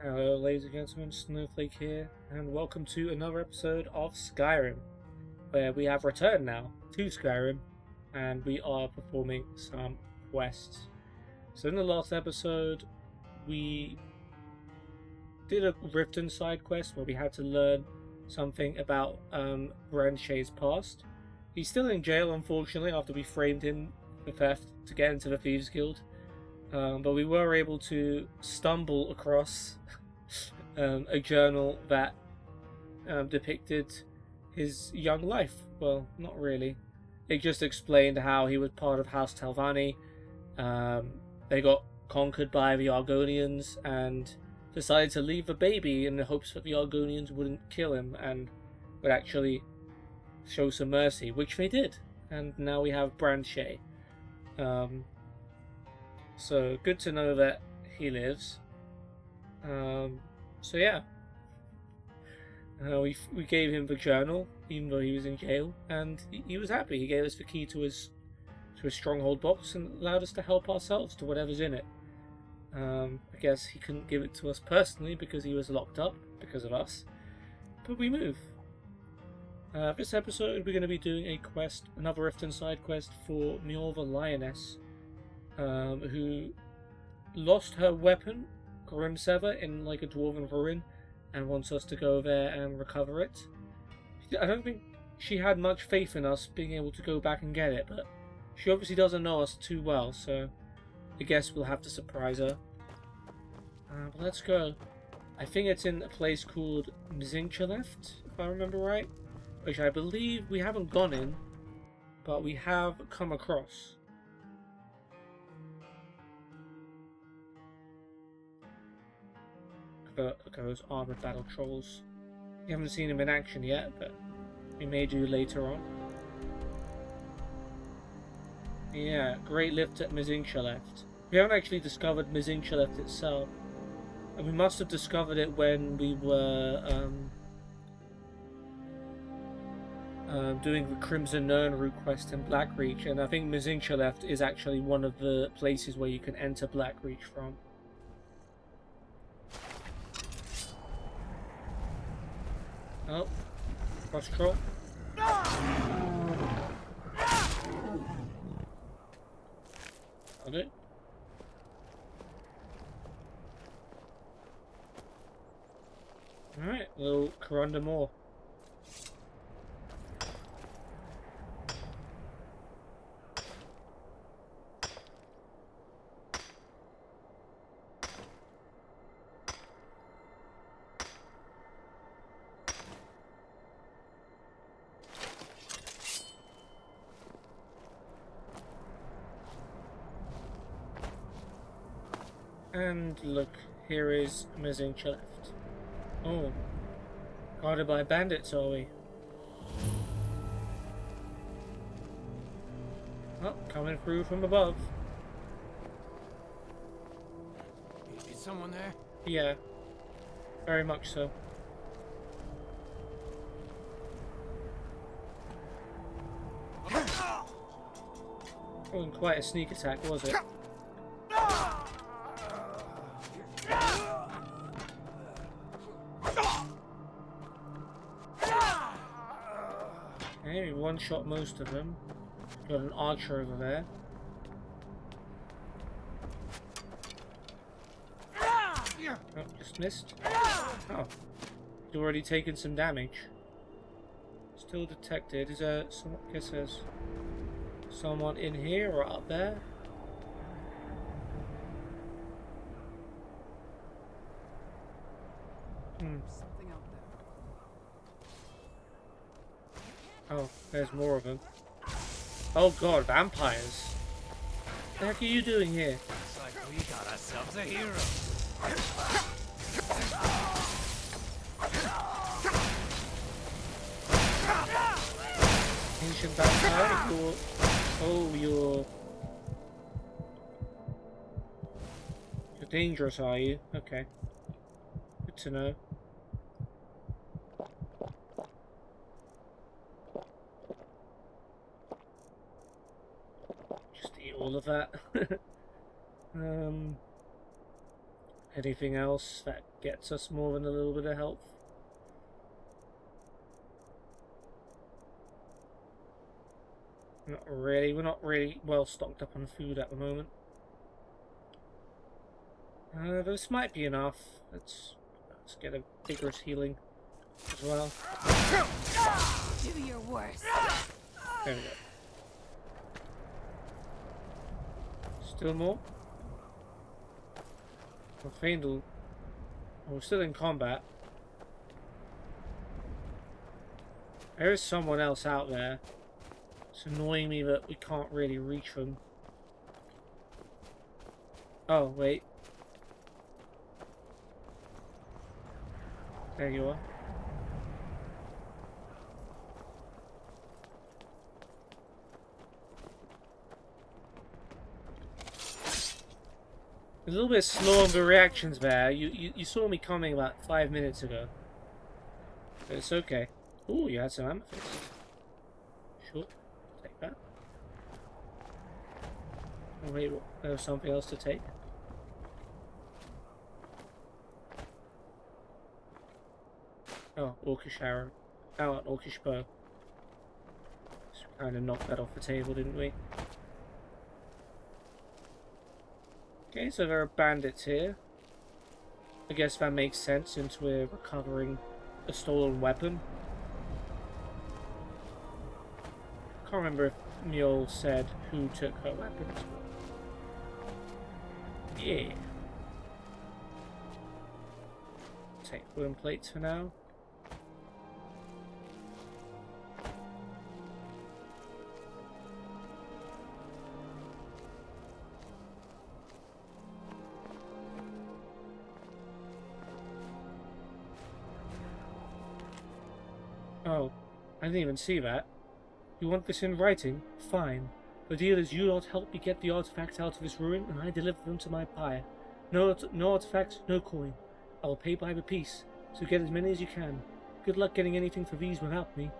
Hello ladies and gentlemen, Snowflake here, and welcome to another episode of Skyrim, where we have returned now to Skyrim, and we are performing some quests. So in the last episode, we did a Riften side quest where we had to learn something about Branche's past. He's still in jail, unfortunately, after we framed him for theft to get into the Thieves Guild. But we were able to stumble across a journal that depicted his young life. Well, not really. It just explained how he was part of House Telvanni. They got conquered by the Argonians and decided to leave the baby in the hopes that the Argonians wouldn't kill him and would actually show some mercy, which they did. And now we have Branche. So good to know that he lives. So yeah, we gave him the journal, even though he was in jail, and he was happy. He gave us the key to his stronghold box and allowed us to help ourselves to whatever's in it. I guess he couldn't give it to us personally because he was locked up because of us, but we move. This episode we're going to be doing a quest, another Riften side quest for Mjoll the Lioness, who lost her weapon, Grimsever, in like a dwarven ruin, and wants us to go there and recover it. I don't think she had much faith in us being able to go back and get it, but she obviously doesn't know us too well, so I guess we'll have to surprise her. But let's go. I think it's in a place called Mzinchaleft, if I remember right, which I believe we haven't gone in, but we have come across. Those armored battle trolls. We haven't seen him in action yet, but we may do later on. Yeah, great lift at Mzinchaleft. We haven't actually discovered Mzinchaleft itself, and we must have discovered it when we were doing the Crimson Nirnroot quest in Blackreach, and I think Mzinchaleft is actually one of the places where you can enter Blackreach from. Oh, cross troll. Got it. Alright, we'll Corunda more. And look, here is Mzinchaleft. Oh, guarded by bandits, are we? Oh, coming through from above. Is someone there? Yeah, very much so. Wasn't quite a sneak attack, was it? Okay, we one-shot most of them. Got an archer over there. Oh, just missed. Oh, he's already taken some damage. Still detected. Is there some? I guess there's someone in here or up there. Something out there. Oh, there's more of them. Oh god, vampires! What the heck are you doing here? Looks like we got ourselves a hero. Ancient vampire? You're dangerous, are you? Okay. Good to know. Just eat all of that. Anything else that gets us more than a little bit of health. We're not really well stocked up on food at the moment. This might be enough. Let's get a vigorous healing as well. Do your worst. There we go. Still more? Well, Faendal. We're still in combat. There is someone else out there. It's annoying me that we can't really reach them. Oh, wait. There you are. A little bit slow on the reactions there. You saw me coming about 5 minutes ago. But it's okay. Ooh, you had some amethyst. Sure, take that. Oh wait, there was something else to take. Oh, orcish arrow. Oh, an orcish bow. Just kind of knocked that off the table, didn't we? Okay, so there are bandits here. I guess that makes sense since we're recovering a stolen weapon. Can't remember if Mjoll said who took her weapons. Yeah. Take wooden plates for now. Oh, I didn't even see that. You want this in writing? Fine. The deal is you lot help me get the artifacts out of this ruin, and I deliver them to my pyre. No artifacts, no coin. I will pay by the piece, so get as many as you can. Good luck getting anything for these without me.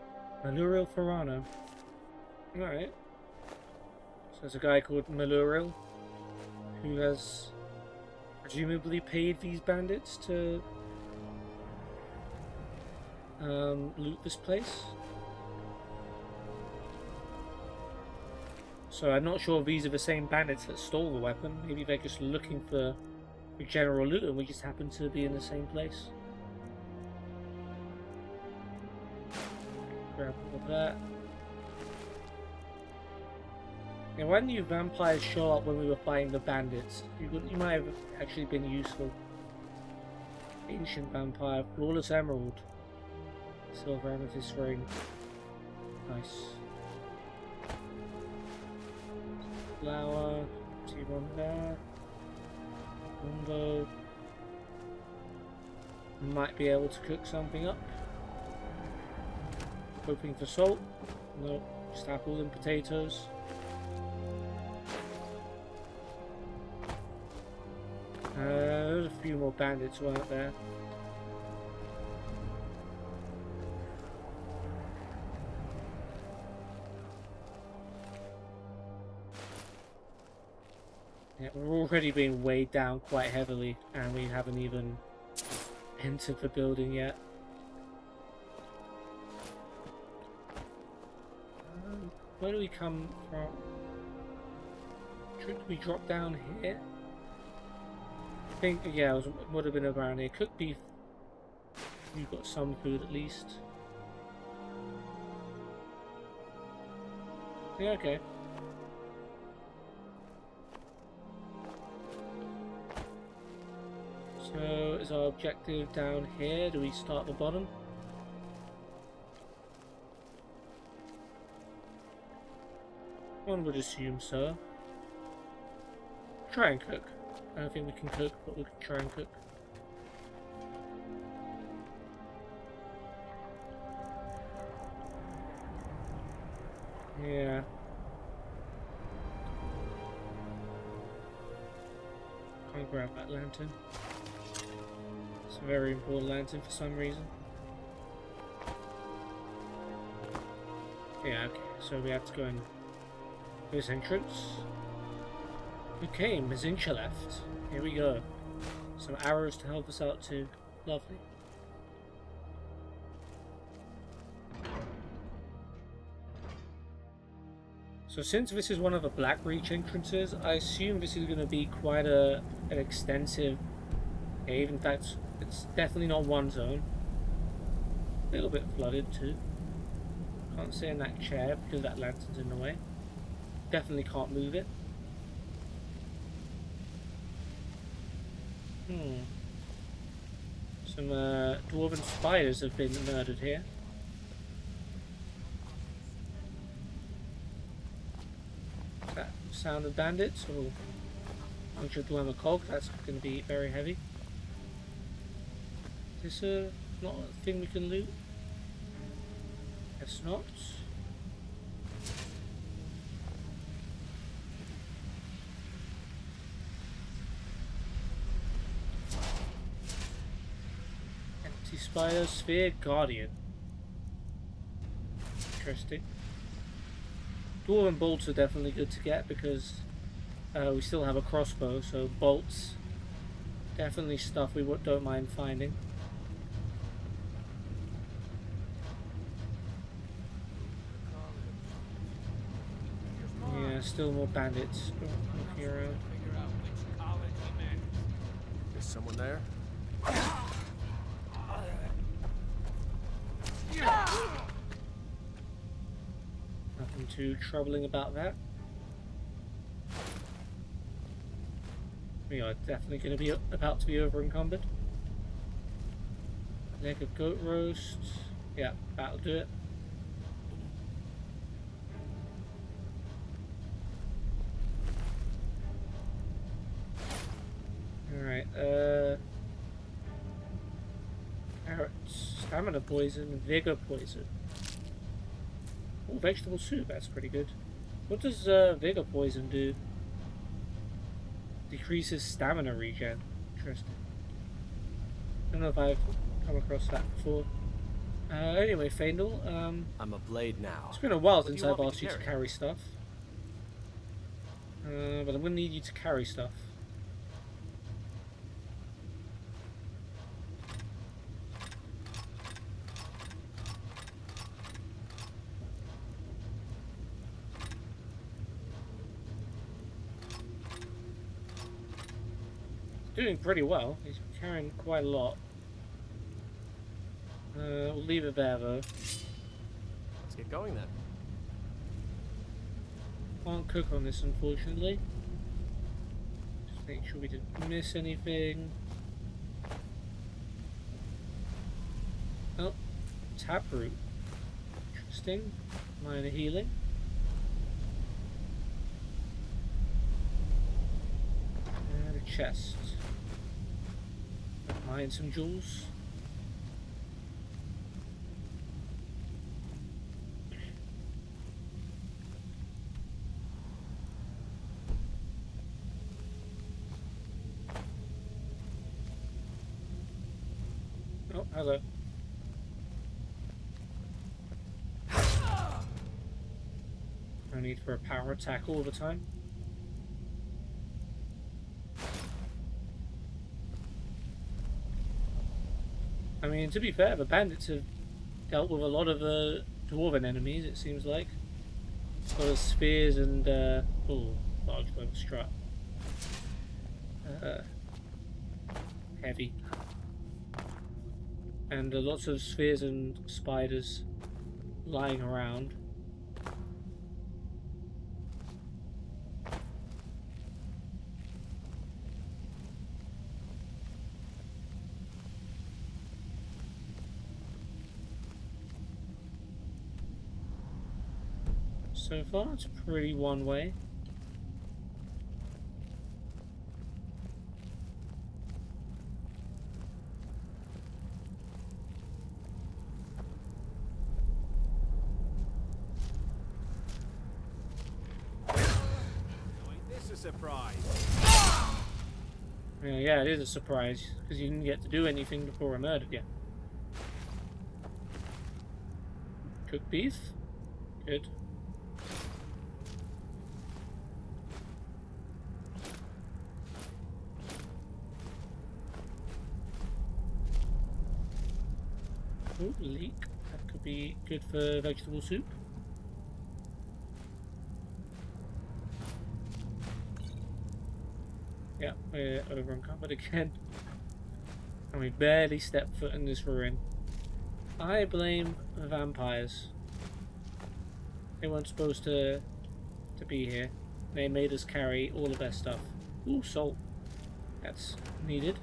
Maluriel Ferrano. Alright. So there's a guy called Maluriel, who has presumably paid these bandits to loot this place. So I'm not sure if these are the same bandits that stole the weapon. Maybe they're just looking for general loot and we just happen to be in the same place. Grab all of that. And when new vampires show up when we were fighting the bandits, you might have actually been useful. Ancient vampire, flawless emerald. Silver amethyst ring. Nice. Flour. T1 there. Window. Might be able to cook something up. Hoping for salt. No, just apples and potatoes. There's a few more bandits, weren't there? Yeah, we're already being weighed down quite heavily, and we haven't even entered the building yet. Where do we come from? Should we drop down here? I think, yeah, it would have been around here. Cooked beef. You've got some food at least. Yeah, okay. So, is our objective down here? Do we start at the bottom? One would assume so. Try and cook. I don't think we can cook, but we can try and cook. Yeah. Can't grab that lantern. It's a very important lantern for some reason. Yeah, okay, so we have to go in this entrance. Okay, Mzinchaleft. Here we go. Some arrows to help us out too. Lovely. So since this is one of the Black Reach entrances, I assume this is going to be quite an extensive cave. In fact, it's definitely not one zone. A little bit flooded too. Can't sit in that chair because that lantern's in the way. Definitely can't move it. Some dwarven spiders have been murdered here. Is that sound of bandits or bunch of dwemer cog? That's going to be very heavy. Is this not a thing we can loot? Guess not. Empty spider sphere guardian. Interesting. Dwarven bolts are definitely good to get because we still have a crossbow, so bolts definitely stuff we don't mind finding. Yeah, still more bandits looking around. Is someone there? Nothing too troubling about that. We are definitely going to be about to be over encumbered. Leg of goat roast. Yeah, that'll do it. Alright, carrots, stamina poison, vigor poison. Oh, vegetable soup, that's pretty good. What does vigor poison do? Decreases stamina regen. Interesting. I don't know if I've come across that before. Anyway, Faendal, I'm a blade now. it's been a while What do since you I've want me asked to you to carry? carry stuff. But I'm going to need you to carry stuff. Doing pretty well. He's carrying quite a lot. We'll leave it there though. Let's get going then. Can't cook on this, unfortunately. Just make sure we didn't miss anything. Oh, taproot. Interesting. Minor healing. And a chest. Mine some jewels. Oh, hello. No need for a power attack all the time. I mean, to be fair, the bandits have dealt with a lot of dwarven enemies, it seems like. A lot of spears and, oh, large level strut. Heavy. And lots of spheres and spiders lying around. So far, it's pretty one way. This is a surprise. Yeah, it is a surprise, because you didn't get to do anything before I murdered you. Cooked beef? Good. Ooh, leek. That could be good for vegetable soup. Yeah, we're over encumbered again. And we barely stepped foot in this ruin. I blame the vampires. They weren't supposed to be here. They made us carry all of their stuff. Ooh, salt. That's needed.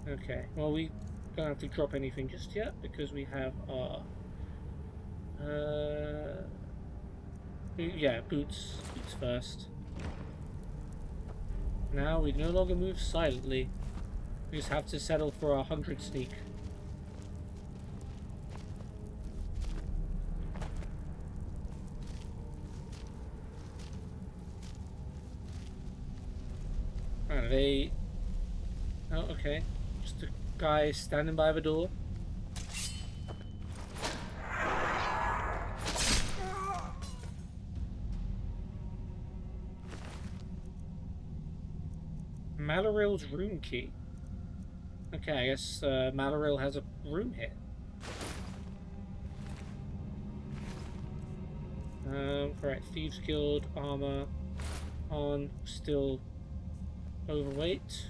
Okay, well we don't have to drop anything just yet because we have our yeah, boots first. Now we no longer move silently. We just have to settle for 100 sneak. Are they... Oh, okay. Just a guy standing by the door. Malaril's room key. Okay, I guess Malaril has a room here. Right, Thieves Guild, armor on, still overweight.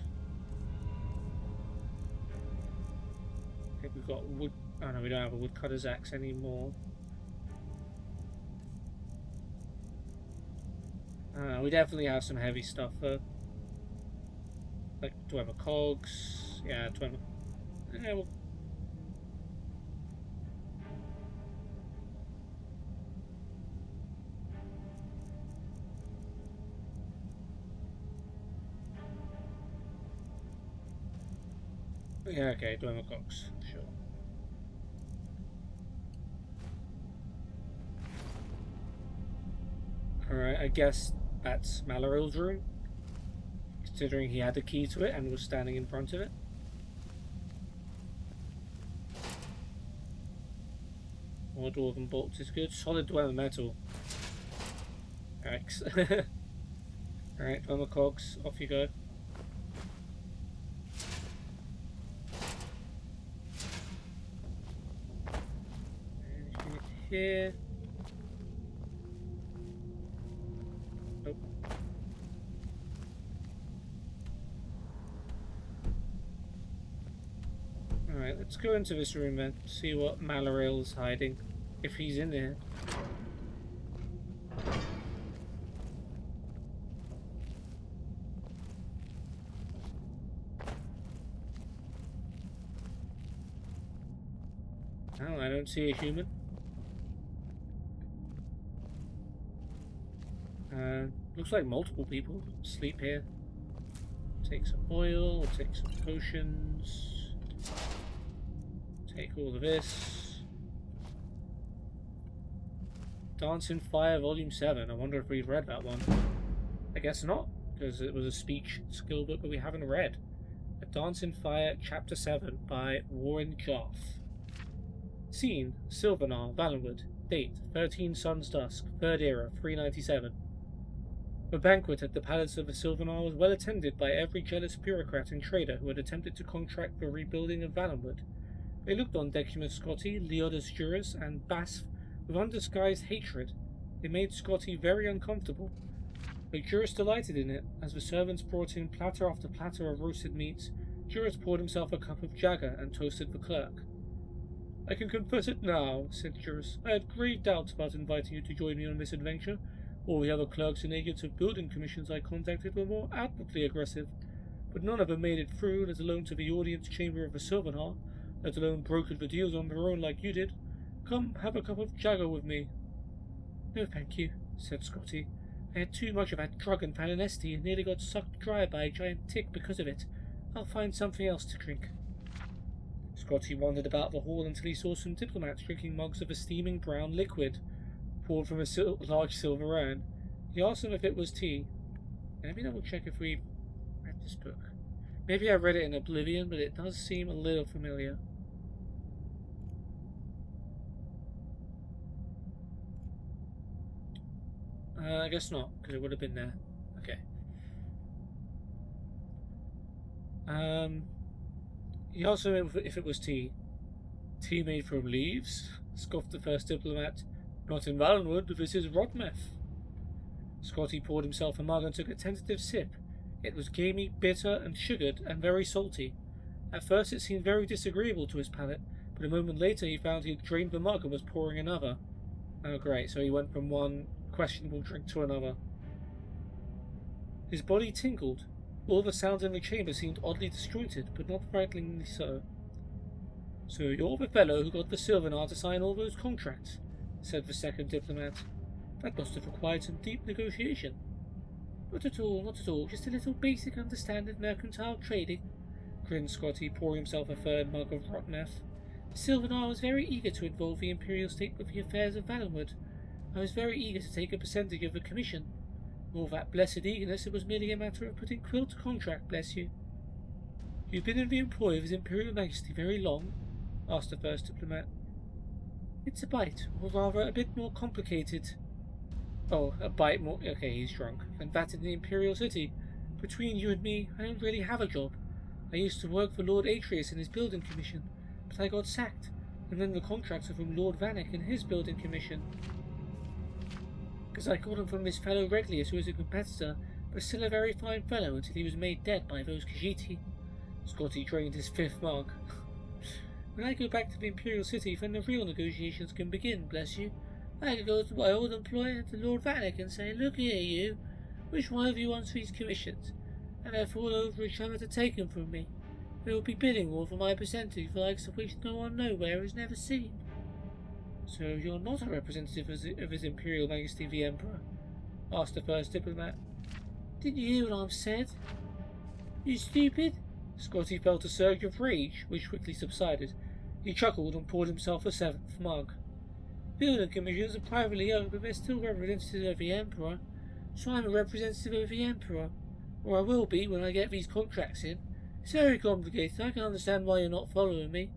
I think we've got wood. Oh no, we don't have a woodcutter's axe anymore. We definitely have some heavy stuff though. Like dwarven cogs. Yeah, dwarven. Yeah, well. Yeah, okay, dwarven cogs, sure. Alright, I guess that's Malaril's room, considering he had the key to it and was standing in front of it. More dwarven bolts is good. Solid dwarven metal. Yikes. Alright, dwarven cogs, off you go. Anything here? Nope. Alright, let's go into this room then, see what Malaril's hiding, if he's in there. Oh, I don't see a human. Looks like multiple people sleep here. Take some oil, take some potions. Take all of this. Dance in Fire Volume 7. I wonder if we've read that one. I guess not, because it was a speech skill book that we haven't read. A Dance in Fire Chapter 7 by Warren Jarth. Scene, Silvernar, Valenwood. Date, 13 Sun's Dusk, 3rd Era, 397. The banquet at the Palace of the Silvernar was well attended by every jealous bureaucrat and trader who had attempted to contract the rebuilding of Valenwood. They looked on Decimus Scotti, Leodus Juris, and Basf with undisguised hatred. They made Scotti very uncomfortable. But Juris delighted in it. As the servants brought in platter after platter of roasted meats, Juris poured himself a cup of Jagger and toasted the clerk. "I can confess it now," said Juris. "I had grave doubts about inviting you to join me on this adventure. All the other clerks and agents of building commissions I contacted were more outwardly aggressive, but none of them made it through, let alone to the audience chamber of the Silvernar, let alone brokered the deals on their own like you did. Come, have a cup of Jagger with me." "No, thank you," said Scotti. "I had too much of that drug and Palinesti and nearly got sucked dry by a giant tick because of it. I'll find something else to drink." Scotti wandered about the hall until he saw some diplomats drinking mugs of a steaming brown liquid, poured from a large silver urn. He asked them if it was tea. Let me double check if we read this book. Maybe I read it in Oblivion, but it does seem a little familiar. I guess not, because it would have been there. Okay. He asked him if it was tea. Tea made from leaves? Scoffed the first diplomat. Not in Valenwood, this is Rotmeth. Scotty poured himself a mug and took a tentative sip. It was gamey, bitter, and sugared, and very salty. At first it seemed very disagreeable to his palate, but a moment later he found he had drained the mug and was pouring another. Oh great, so he went from one questionable drink to another. His body tingled. All the sounds in the chamber seemed oddly disjointed, but not frighteningly so. So you're the fellow who got the Sylvanar to sign all those contracts, said the second diplomat. That must have required some deep negotiation. Not at all, not at all. Just a little basic understanding of mercantile trading, grinned Scotty, pouring himself a third mug of Rotmeth. The Sylvanar was very eager to involve the Imperial State with the affairs of Valenwood. I was very eager to take a percentage of the commission. All that blessed eagerness, it was merely a matter of putting quill to contract, bless you. You've been in the employ of His Imperial Majesty very long? Asked the first diplomat. It's a bite, or rather a bit more complicated. Oh, a bite more... Okay, he's drunk. Than that in the Imperial City. Between you and me, I don't really have a job. I used to work for Lord Atreus in his building commission, but I got sacked, and then the contracts are from Lord Vanek in his building commission. Because I got them from this fellow Reglius, who is a competitor, but still a very fine fellow until he was made dead by those Khajiiti. Scotty drained his fifth mug. When I go back to the Imperial City, then the real negotiations can begin, bless you. I could go to my old employer, to Lord Vanek, and say, look here, you. Which one of you wants these commissions? And they'll fall over each other to take them from me. There will be bidding war for my percentage, the likes of which no one nowhere has never seen. So you're not a representative of His Imperial Majesty the Emperor? Asked the first diplomat. Didn't you hear what I've said? You stupid? Scotty felt a surge of rage, which quickly subsided. He chuckled and poured himself a seventh mug. Building commissions are privately owned, but they're still representatives of the Emperor. So I'm a representative of the Emperor. Or I will be when I get these contracts in. It's very complicated. I can understand why you're not following me.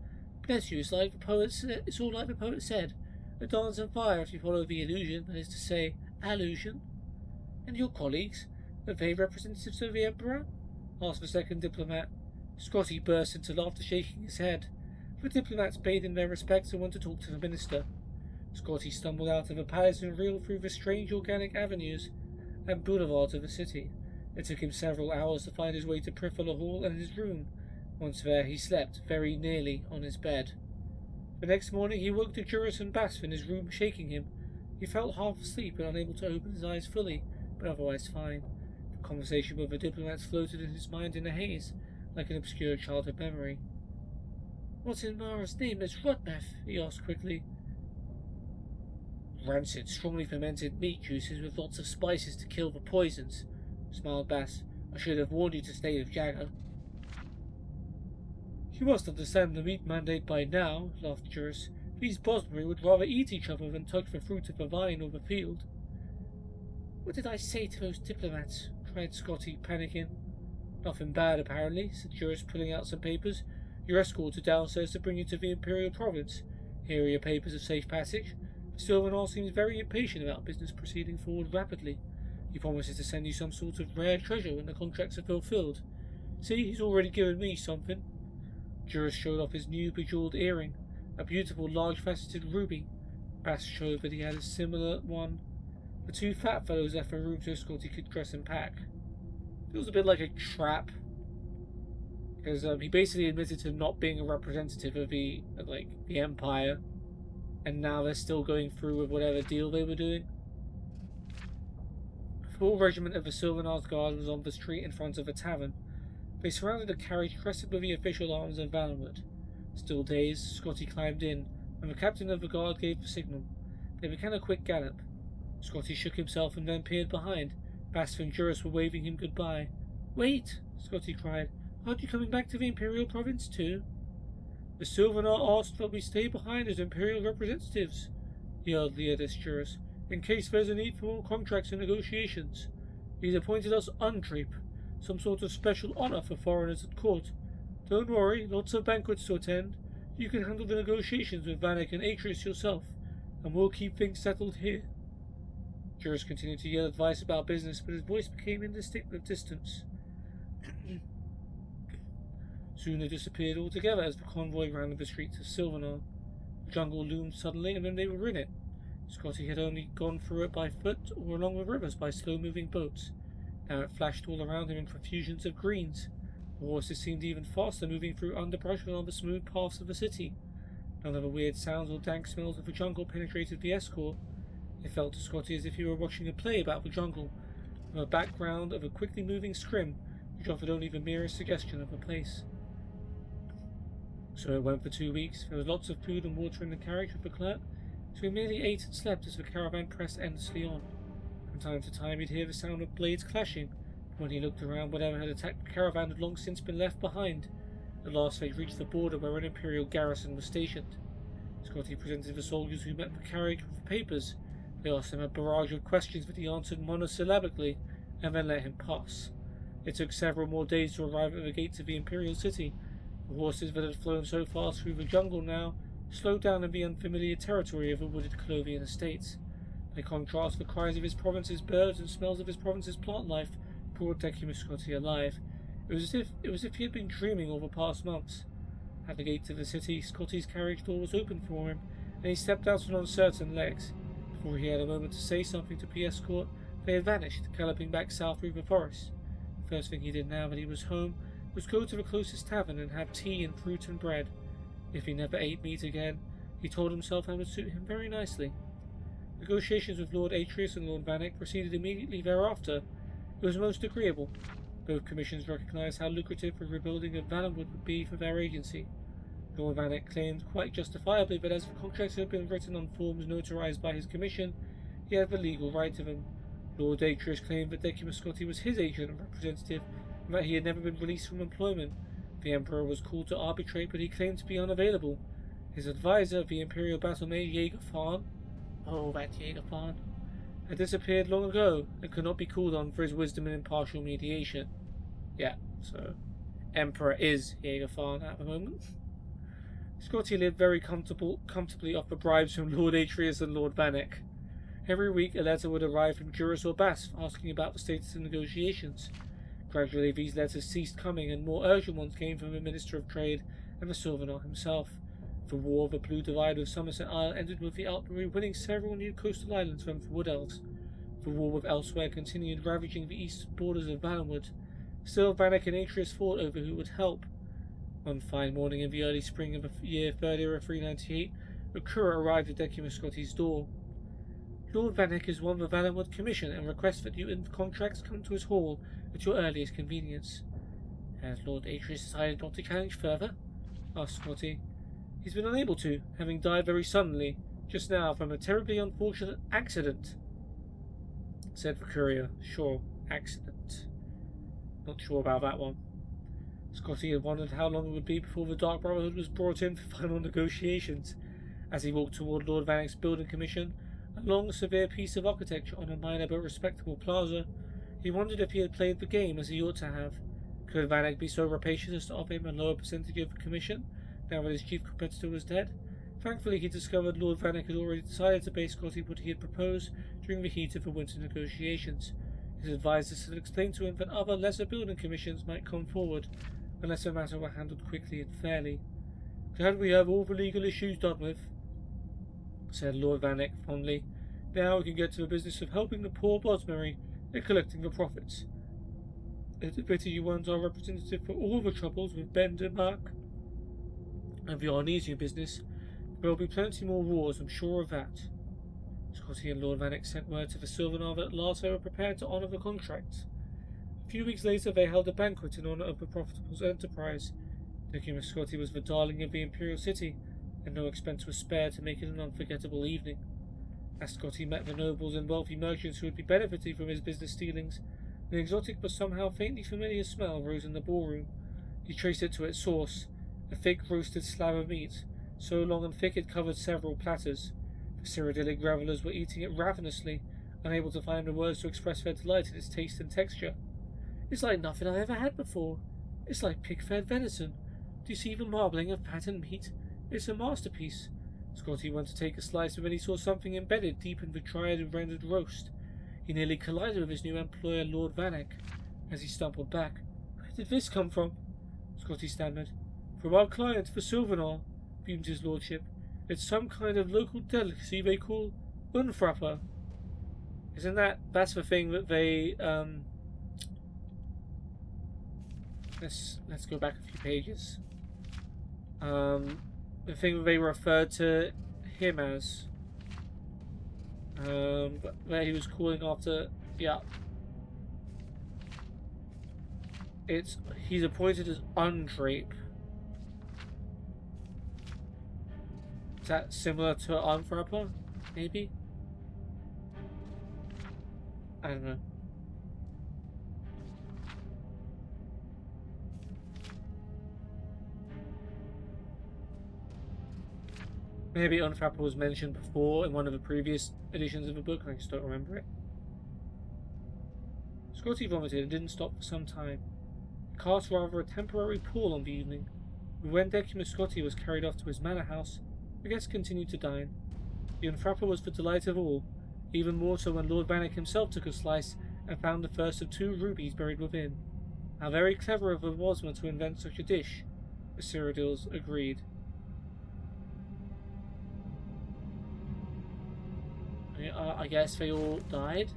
Bless you, it's like the poet said. It's all like the poet said. A dance and fire if you follow the illusion, that is to say, allusion. And your colleagues? Are they representatives of the Emperor? Asked the second diplomat. Scotty burst into laughter, shaking his head. The diplomats paid him their respects and went to talk to the minister. Scotty stumbled out of the palace and reeled through the strange organic avenues and boulevards of the city. It took him several hours to find his way to Prifala Hall and his room. Once there, he slept very nearly on his bed. The next morning, he woke to Juris and Basf in his room, shaking him. He felt half asleep and unable to open his eyes fully, but otherwise fine. The conversation with the diplomats floated in his mind in a haze, like an obscure childhood memory. What's in Mara's name? That's Rotmeth, he asked quickly. Rancid, strongly fermented meat juices with lots of spices to kill the poisons, smiled Bass. I should have warned you to stay with Jagger. You must understand the meat mandate by now, laughed Juris. These Bosbury would rather eat each other than touch the fruit of the vine or the field. What did I say to those diplomats? Cried Scotty, panicking. Nothing bad, apparently, said Juris, pulling out some papers. Your escort are downstairs to bring you to the Imperial Province. Here are your papers of safe passage. Sylvanar seems very impatient about business proceeding forward rapidly. He promises to send you some sort of rare treasure when the contracts are fulfilled. See, he's already given me something. Juris showed off his new bejeweled earring, a beautiful large faceted ruby. Bass showed that he had a similar one. The two fat fellows left the room so Scotty could dress and pack. Feels a bit like a trap, because he basically admitted to not being a representative of the Empire, and now they're still going through with whatever deal they were doing. A full regiment of the Sylvanar's Guard was on the street in front of a tavern. They surrounded a carriage crested with the official arms of Valenwood. Still dazed, Scotty climbed in, and the captain of the guard gave the signal. They began a quick gallop. Scotty shook himself and then peered behind. Bast and Juris were waving him goodbye. Wait, Scotty cried. Aren't you coming back to the Imperial Province too? The Sylvanar asked that we stay behind as Imperial representatives, yelled Leodis Juris, in case there's a need for more contracts and negotiations. He's appointed us Untrape, some sort of special honor for foreigners at court. Don't worry, lots of banquets to attend. You can handle the negotiations with Vanek and Atreus yourself, and we'll keep things settled here. Juris continued to yell advice about business, but his voice became indistinct with distance. Soon they disappeared altogether as the convoy ran the streets of Silvernar. The jungle loomed suddenly, and then they were in it. Scotty had only gone through it by foot or along the rivers by slow-moving boats. Now it flashed all around him in profusions of greens. The horses seemed even faster, moving through underbrush along the smooth paths of the city. None of the weird sounds or dank smells of the jungle penetrated the escort. It felt to Scotty as if he were watching a play about the jungle, from a background of a quickly moving scrim, which offered only the merest suggestion of the place. So it went for 2 weeks. There was lots of food and water in the carriage with the clerk, so he merely ate and slept as the caravan pressed endlessly on. From time to time he'd hear the sound of blades clashing, but when he looked around, whatever had attacked the caravan had long since been left behind. At last they'd reached the border where an imperial garrison was stationed. Scotty presented the soldiers who met the carriage with the papers. They asked him a barrage of questions that he answered monosyllabically, and then let him pass. It took several more days to arrive at the gates of the imperial city. The horses that had flown so fast through the jungle now slowed down in the unfamiliar territory of the wooded Clovian estates. By contrast, the cries of his province's birds and smells of his province's plant life brought Decimus Scotty alive. It was as if he had been dreaming all the past months. At the gates of the city, Scotty's carriage door was opened for him, and he stepped out on uncertain legs. Before he had a moment to say something to the escort, they had vanished, galloping back south through the forest. The first thing he did now that he was home was go to the closest tavern and have tea and fruit and bread. If he never ate meat again, he told himself that would suit him very nicely. Negotiations with Lord Atreus and Lord Vanek proceeded immediately thereafter. It was most agreeable. Both commissions recognized how lucrative the rebuilding of Valenwood would be for their agency. Lord Vanek claimed quite justifiably that as the contracts had been written on forms notarized by his commission, he had the legal right to them. Lord Atreus claimed that Decimus Scotty was his agent and representative, and that he had never been released from employment. The Emperor was called to arbitrate, but he claimed to be unavailable. His advisor, the Imperial Battlemate Jaeger Farn, that Jaeger Farn, had disappeared long ago and could not be called on for his wisdom and impartial mediation. Yeah, so Emperor is Jaeger Farn at the moment. Scotty lived very comfortably off the bribes from Lord Atreus and Lord Vanek. Every week a letter would arrive from Juris or Basf asking about the status of negotiations. Gradually these letters ceased coming, and more urgent ones came from the Minister of Trade and the Silvernar himself. The War of the Blue Divide with Somerset Isle ended with the Outbury winning several new coastal islands from the Wood Elves. The war with Elsewhere continued, ravaging the eastern borders of Valenwood. Still, Vanek and Atreus fought over who would help. One fine morning in the early spring of the year Third Era 398, a courier arrived at Decimus Scotty's door. Lord Vanek has won the Valenwood Commission and requests that you and contracts come to his hall at your earliest convenience. Has Lord Atreus decided not to challenge further? Asked Scotty. He's been unable to, having died very suddenly, just now from a terribly unfortunate accident, said the courier. Sure, accident. Not sure about that one. Scotty had wondered how long it would be before the Dark Brotherhood was brought in for final negotiations. As he walked toward Lord Vanek's building commission, a long, severe piece of architecture on a minor but respectable plaza, he wondered if he had played the game as he ought to have. Could Vanek be so rapacious as to offer him a lower percentage of the commission, now that his chief competitor was dead? Thankfully, he discovered Lord Vanek had already decided to pay Scotty what he had proposed during the heat of the winter negotiations. His advisors had explained to him that other lesser building commissions might come forward, unless the matter were handled quickly and fairly. Glad we have all the legal issues done with, said Lord Vanek fondly. Now we can get to the business of helping the poor Bosmary and collecting the profits. It's a pity you weren't our representative for all the troubles with Bend and Mark and the Arnesian business. There will be plenty more wars, I'm sure of that. Scotty and Lord Vanek sent word to the Silvernar that at last they were prepared to honour the contract. A few weeks later they held a banquet in honour of the profitable enterprise. Decimus Scotty was the darling of the Imperial City, and no expense was spared to make it an unforgettable evening. As Scotty met the nobles and wealthy merchants who would be benefiting from his business dealings, an exotic but somehow faintly familiar smell rose in the ballroom. He traced it to its source, a thick roasted slab of meat, so long and thick it covered several platters. The cyrodiilic revellers were eating it ravenously, unable to find the words to express their delight in its taste and texture. It's like nothing I ever had before. It's like pig-fed venison. Do you see the marbling of patterned meat? It's a masterpiece. Scotty went to take a slice, but then he saw something embedded deep in the dried and rendered roast. He nearly collided with his new employer, Lord Vanek. As he stumbled back, where did this come from? Scotty stammered. From our client for Sylvanar, beamed his lordship. It's some kind of local delicacy they call unfrapper. Isn't that's the thing that they let's go back a few pages. The thing that they referred to him as. Where he was calling after, yeah. He's appointed as Undrape. Is that similar to Unfrapper? Maybe? I don't know. Maybe Unfrapper was mentioned before in one of the previous editions of the book, and I just don't remember it. Scotty vomited and didn't stop for some time. He cast rather a temporary pall on the evening, but when Decimus Scotti was carried off to his manor house, the guests continued to dine. The Unfrapper was the delight of all, even more so when Lord Bannock himself took a slice and found the first of 2 rubies buried within. How very clever of a wasman to invent such a dish, the Cyrodiils agreed. I guess they all died?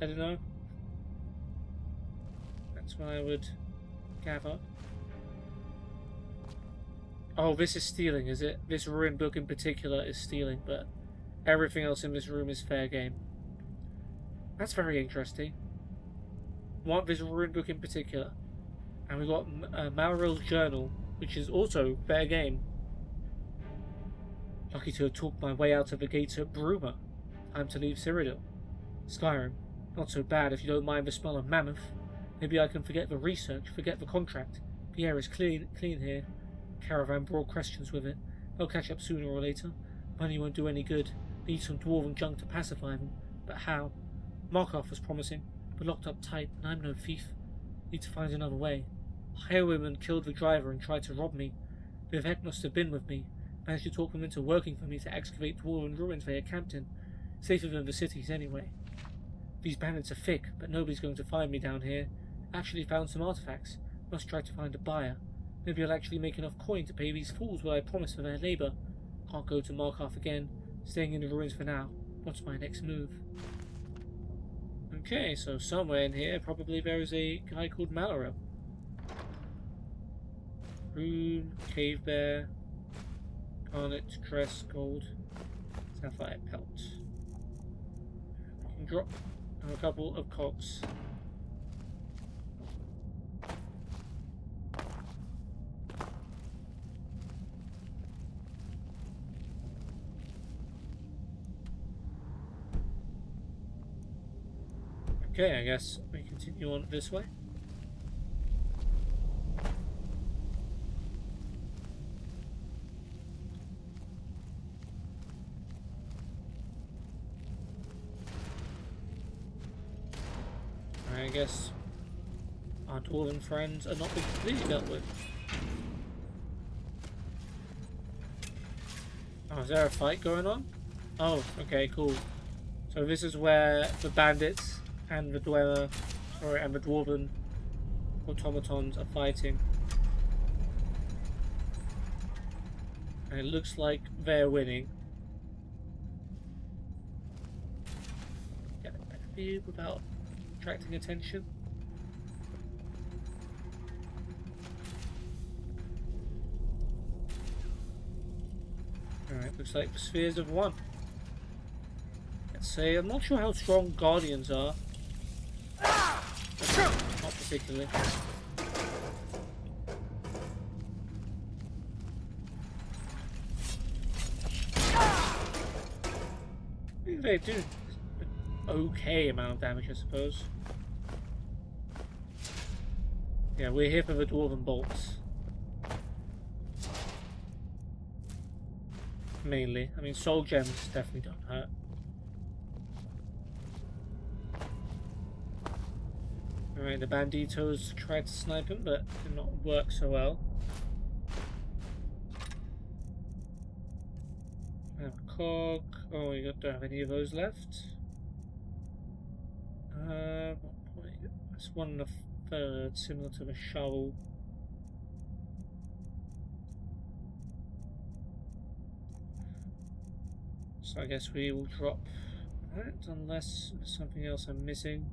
I don't know. That's what I would gather. Oh, this is stealing, is it? This ruined book in particular is stealing, but everything else in this room is fair game. That's very interesting. Want this ruined book in particular. And we got Malril's journal, which is also fair game. Lucky to have talked my way out of the gates at Bruma. Time to leave Cyrodiil. Skyrim. Not so bad if you don't mind the smell of mammoth. Maybe I can forget the research, forget the contract. The air is clean here. Caravan brought questions with it. They'll catch up sooner or later. Money won't do any good. Need some dwarven junk to pacify them. But how? Markov was promising, but locked up tight, and I'm no thief. Need to find another way. Highwaymen killed the driver and tried to rob me. Vivek must have been with me. Managed to talk them into working for me to excavate dwarven ruins they had camped in. Safer than the cities, anyway. These bandits are thick, but nobody's going to find me down here. Actually found some artifacts. Must try to find a buyer. Maybe I'll actually make enough coin to pay these fools what I promised for their labour. Can't go to Markov again. Staying in the ruins for now. What's my next move? Okay, so somewhere in here, probably there is a guy called Malorel. Rune, Cave Bear, Garnet, Dress, Gold, Sapphire Pelt. We can drop a couple of cogs. Okay, I guess we continue on this way. I guess our dwarven friends are not being completely dealt with. Oh, is there a fight going on? Oh, okay, cool. So this is where the bandits and the dwarven automatons are fighting. And it looks like they're winning. Get a better view without attracting attention. Alright, looks like the spheres have won. Let's say, I'm not sure how strong Guardians are. Not particularly. I think they do an okay amount of damage, I suppose. Yeah, we're here for the dwarven bolts. Mainly. I mean, soul gems definitely don't hurt. Alright, the banditos tried to snipe him, but did not work so well. I have a cog. Oh, we don't have any of those left. What point? That's 1 1/3, similar to the shovel. So I guess we will drop that unless there's something else I'm missing.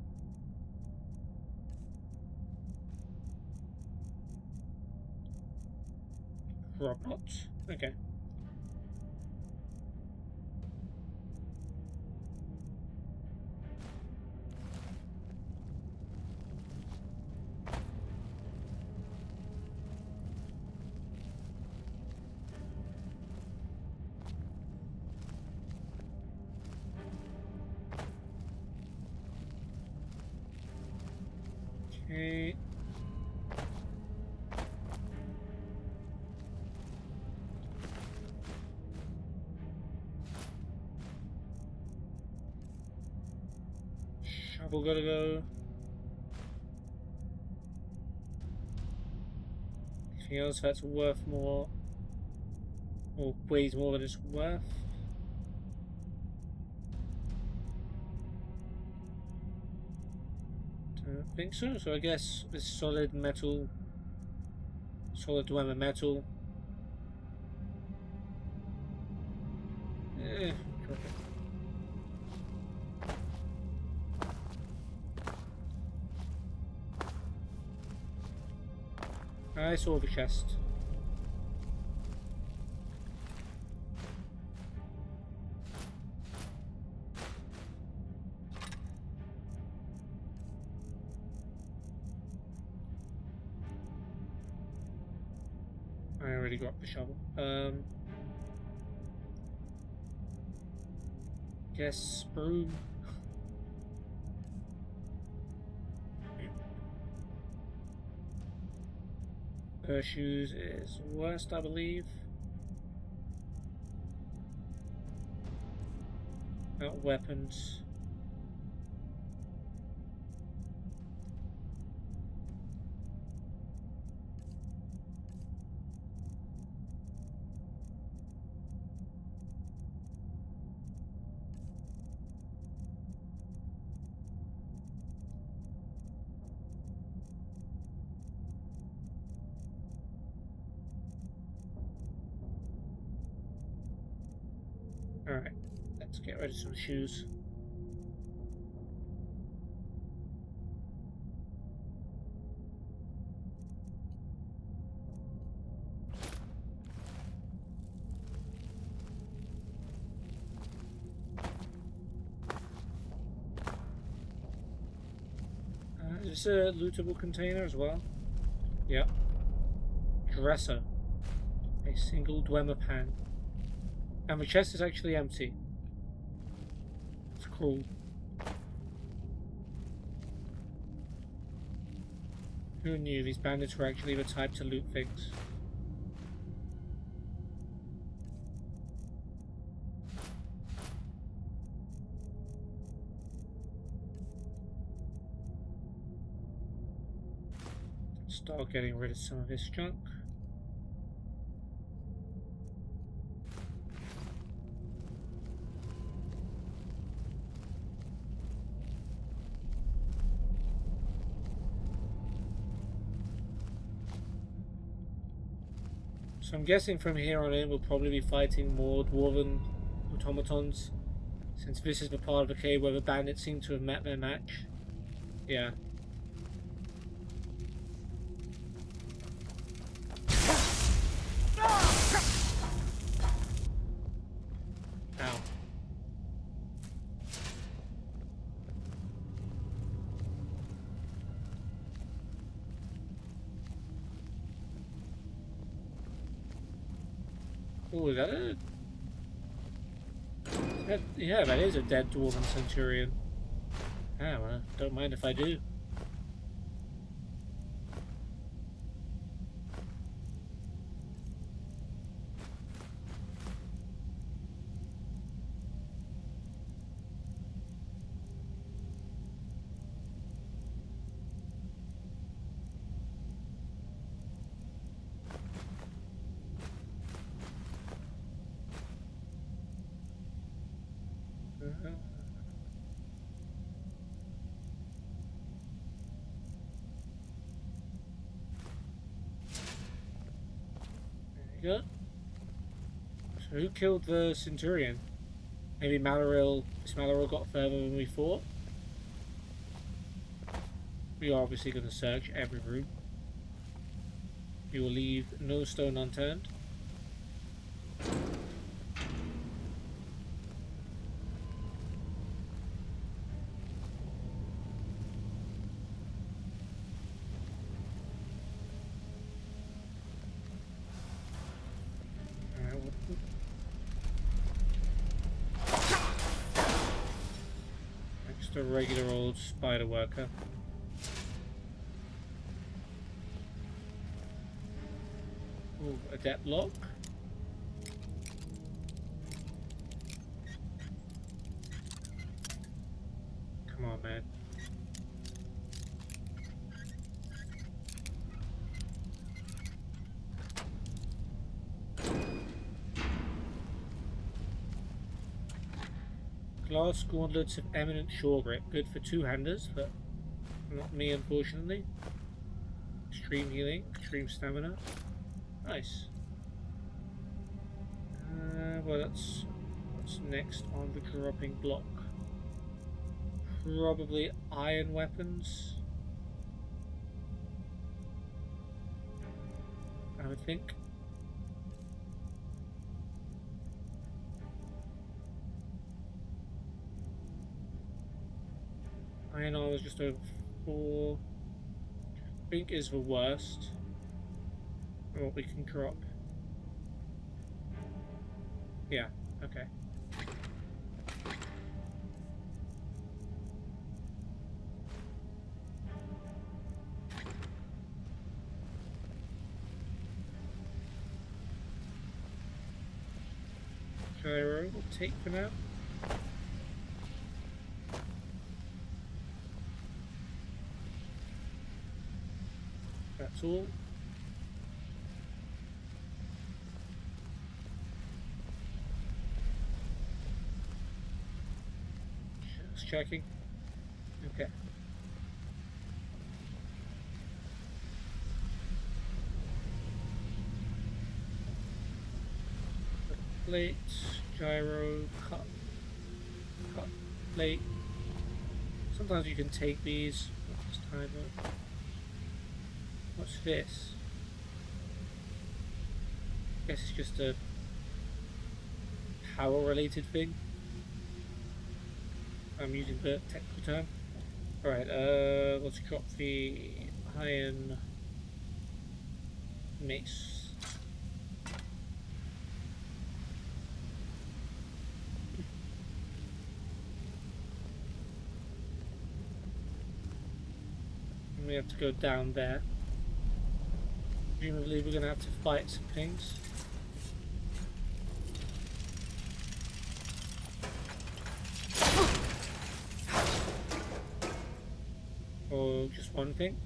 Drop not. Okay. Okay. Shovel gotta go. Anything else that's worth more or weighs more than it's worth? Don't think so. So I guess this solid metal, solid dwemer metal. Drop it. I saw the chest. I already got the shovel. Guess broom. Her shoes is worst, I believe. Not weapons. Alright, let's get rid of some shoes. Is this a lootable container as well? Yep. Dresser. A single dwemer pan. And the chest is actually empty. It's cool. Who knew these bandits were actually the type to loot things? Start getting rid of some of this junk. So I'm guessing from here on in we'll probably be fighting more dwarven automatons, since this is the part of the cave where the bandits seem to have met their match. Yeah. Ow. Oh, is that it? Yeah, that is a dead dwarven centurion. Ah, well, don't mind if I do. There you go. So who killed the centurion? Maybe this Maloril got further than we thought. We are obviously going to search every room. We will leave no stone unturned. Just a regular old spider worker. Ooh, adept lock. Come on, man. Glass gauntlets of eminent shore grip. Good for two-handers, but not me, unfortunately. Extreme healing, extreme stamina. Nice. Well, that's what's next on the dropping block. Probably iron weapons. I would think. Iron armor is just over 4. I think is the worst. What we can drop. Yeah, okay. Gyro will take for now. That's all. Just checking. Okay. Plate, gyro, cut, plate. Sometimes you can take these. What's this timer? What's this? I guess it's just a power related thing. I'm using the technical term. Alright, let's drop the iron mace. And we have to go down there. Presumably we're going to have to fight some things. Or just one thing.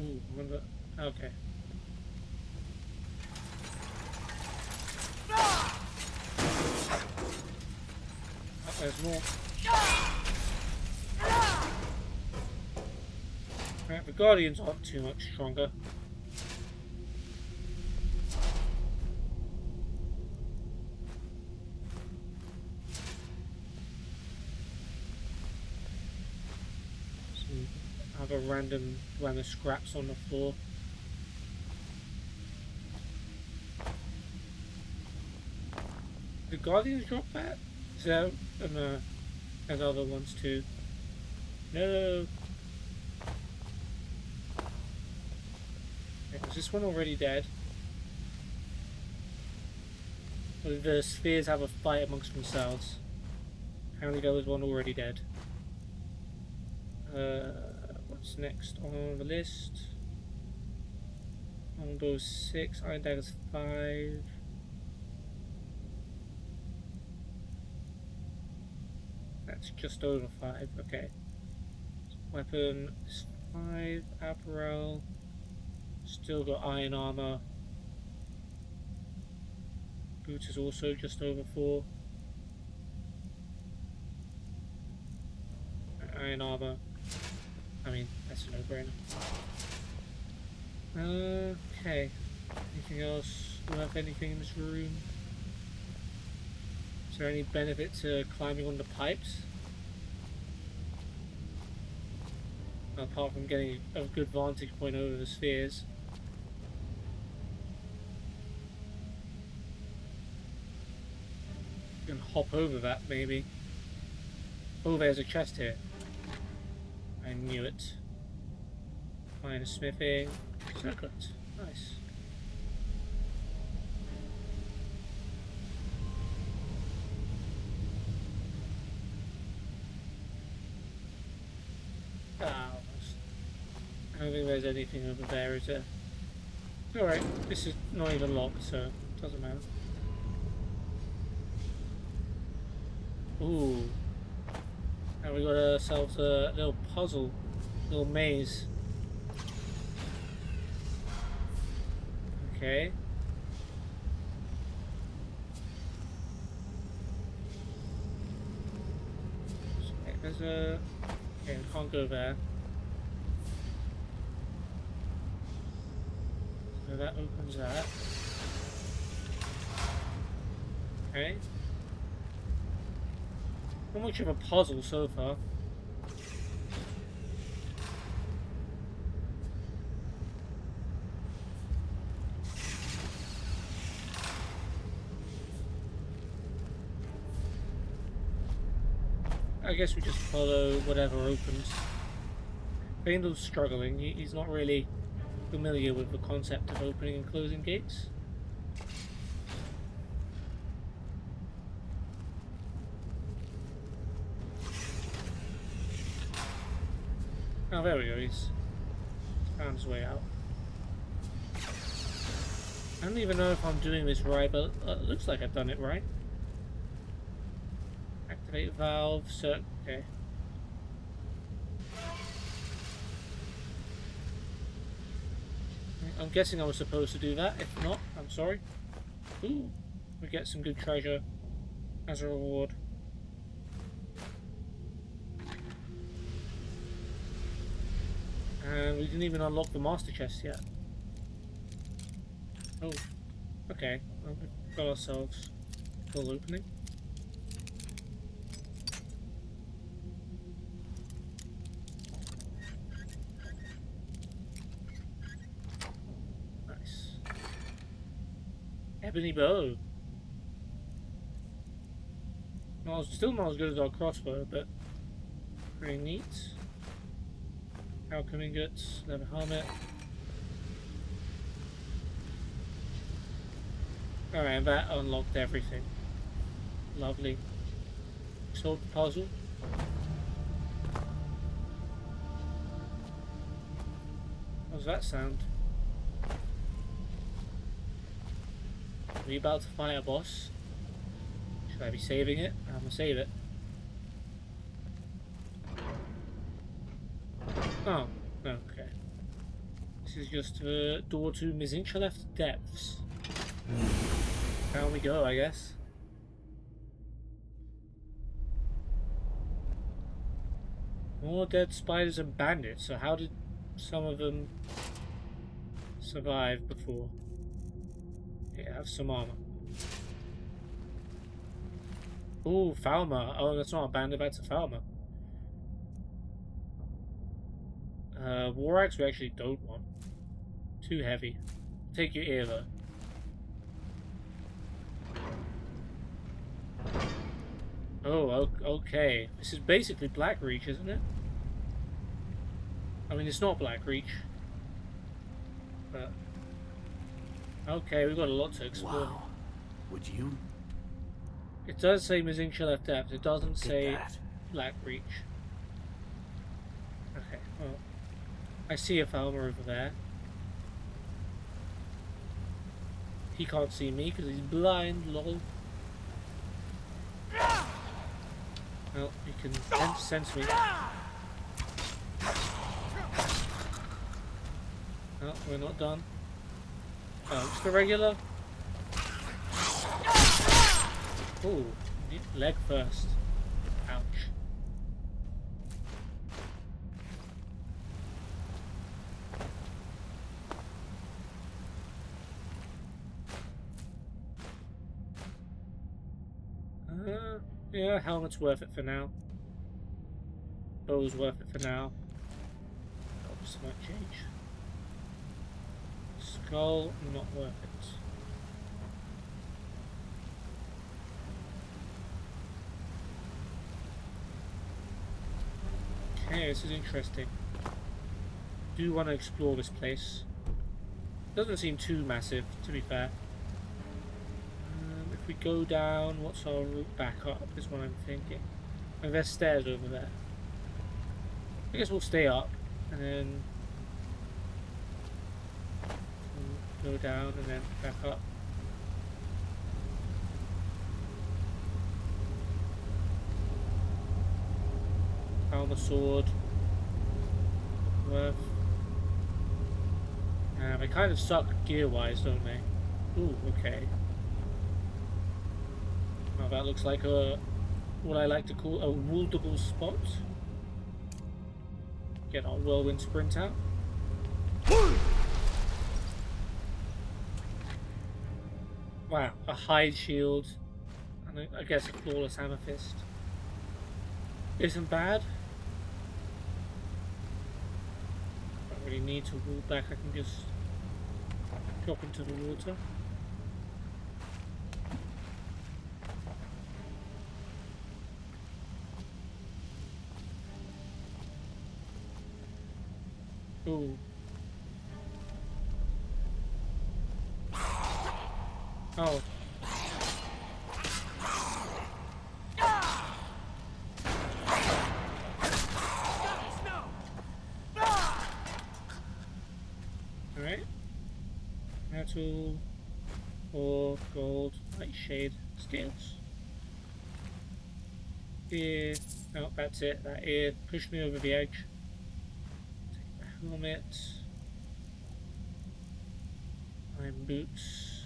Ooh, wonder. Okay. Oh, there's more. Right, the Guardians aren't too much stronger. Some other random scraps on the floor. The Guardians drop that? So, no, there's other ones too. No. Is this one already dead? Or did the spheres have a fight amongst themselves? Apparently there was one already dead. What's next on the list? Longbow 6, Iron Daggers 5. That's just over 5, okay. Weapon is 5, apparel. Still got iron armor. Boots is also just over 4. Iron armor. I mean, that's a no-brainer. Okay. Anything else? Do I have anything in this room? Is there any benefit to climbing on the pipes? Apart from getting a good vantage point over the spheres. You can hop over that, maybe. Oh, there's a chest here. I knew it. Fine smithing. Circlet. Nice. Ah, I don't think there's anything over there, is there? Alright, this is not even locked, so it doesn't matter. Ooh. And we got ourselves a little puzzle, little maze. Okay. Okay, there's a... Okay, we can't go there. So that opens that. Okay. Not much of a puzzle so far. I guess we just follow whatever opens. Vandal's struggling. He's not really familiar with the concept of opening and closing gates. Oh, there we go. He's found his way out. I don't even know if I'm doing this right, but it looks like I've done it right. Activate valve, okay. I'm guessing I was supposed to do that. If not, I'm sorry. Ooh, we get some good treasure as a reward. And we didn't even unlock the master chest yet. Oh, okay. Well, we've got ourselves a full opening. Nice. Ebony bow. Well, still not as good as our crossbow, but pretty neat. Alchemy ingots, leather helmet. Alright, and that unlocked everything. Lovely. Solved the puzzle. What does that sound? Are we about to fight a boss? Should I be saving it? I'm gonna save it. Oh, okay. This is just the door to Mzinchaleft depths. Down we go, I guess. More dead spiders and bandits. So how did some of them survive before? Yeah, have some armor. Ooh, Falmer. Oh, that's not a bandit, that's a Falmer. War axe we actually don't want. Too heavy. Take your ear though. Oh, okay. This is basically Black Reach, isn't it? I mean, it's not Black Reach. But... okay, we've got a lot to explore. Wow. Would you? It does say Mzinchaleft depths. It doesn't say Black Reach. Okay, well... I see a Falmer over there. He can't see me because he's blind, lol. Well, he can sense me. Oh, we're not done. Oh, just a regular. Ooh, leg first. Ouch. Yeah, helmet's worth it for now. Bow's worth it for now. Obviously might change. Skull, not worth it. Okay, this is interesting. Do want to explore this place. Doesn't seem too massive, to be fair. If we go down, what's our route back up is what I'm thinking. And there's stairs over there. I guess we'll stay up and then go down and then back up. Found the sword. Worth. They kind of suck gear-wise, don't they? Ooh, okay. Well, that looks like a what I like to call a woundable spot. Get our whirlwind sprint out. Wow, a hide shield and I guess a flawless amethyst. Isn't bad. Don't really need to wall back, I can just drop into the water. Ooh. Oh. Alright. Metal or gold nightshade scales. Ear. Oh, that's it. That ear pushed me over the edge. Helmet, iron boots,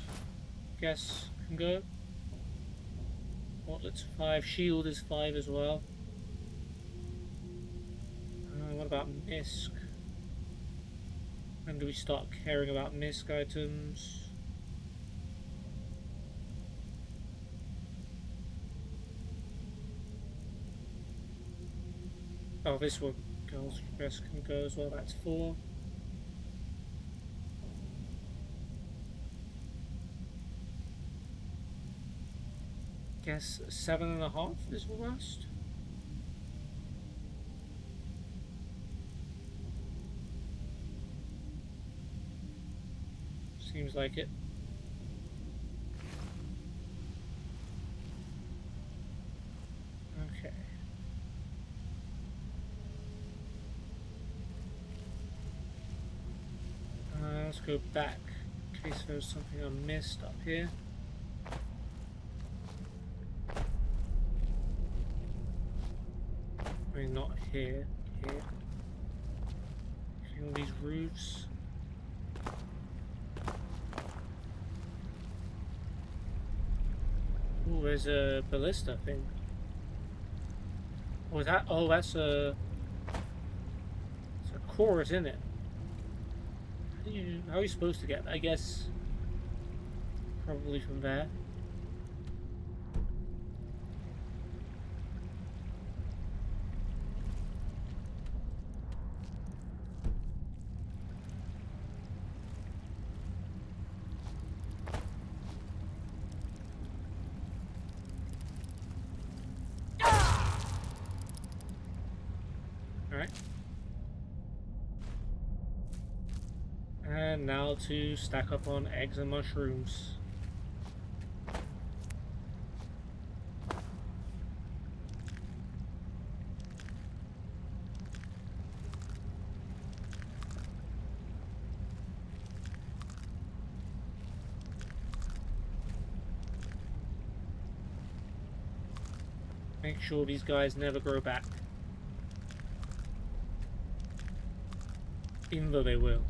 guess can go. Gauntlets 5, shield is 5 as well. What about misc? When do we start caring about misc items? Oh, this one. Girls dress can go as well, that's 4. Guess 7.5 is the worst. Seems like it. Okay. Let's go back in case there's something I missed up here. I mean, not here. Here. All these roofs. Oh, there's a ballista thing. Oh, is that? Oh, that's a. It's a chorus, isn't it? How are you supposed to get that? I guess probably from there. Alright. And now to stack up on eggs and mushrooms. Make sure these guys never grow back. Even though they will.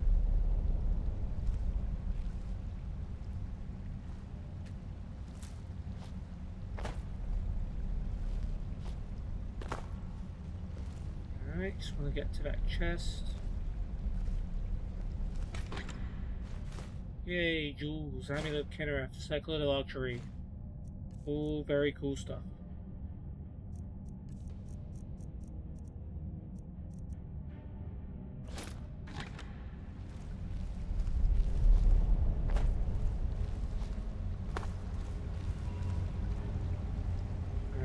Alright, just want to get to that chest. Yay, jewels, amulet, Kennereth, cyclone of archery. All very cool stuff.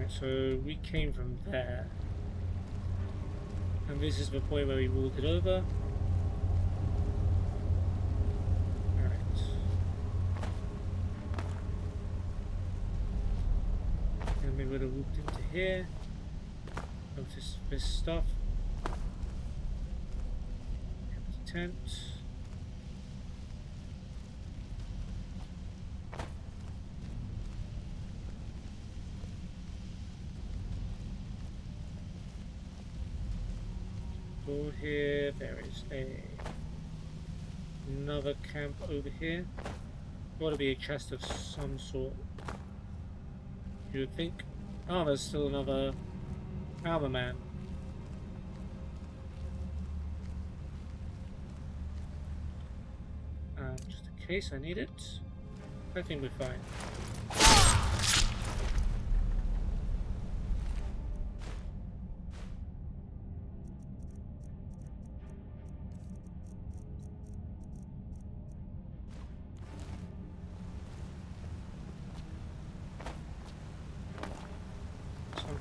Alright, so we came from there. And this is the point where we walked it over. Alright. And we would have walked into here. Notice this stuff. Empty tent. Over here, there is another camp over here. Got to be a chest of some sort. You would think. Oh, there's still another armor man. Just in case I need it. I think we're fine.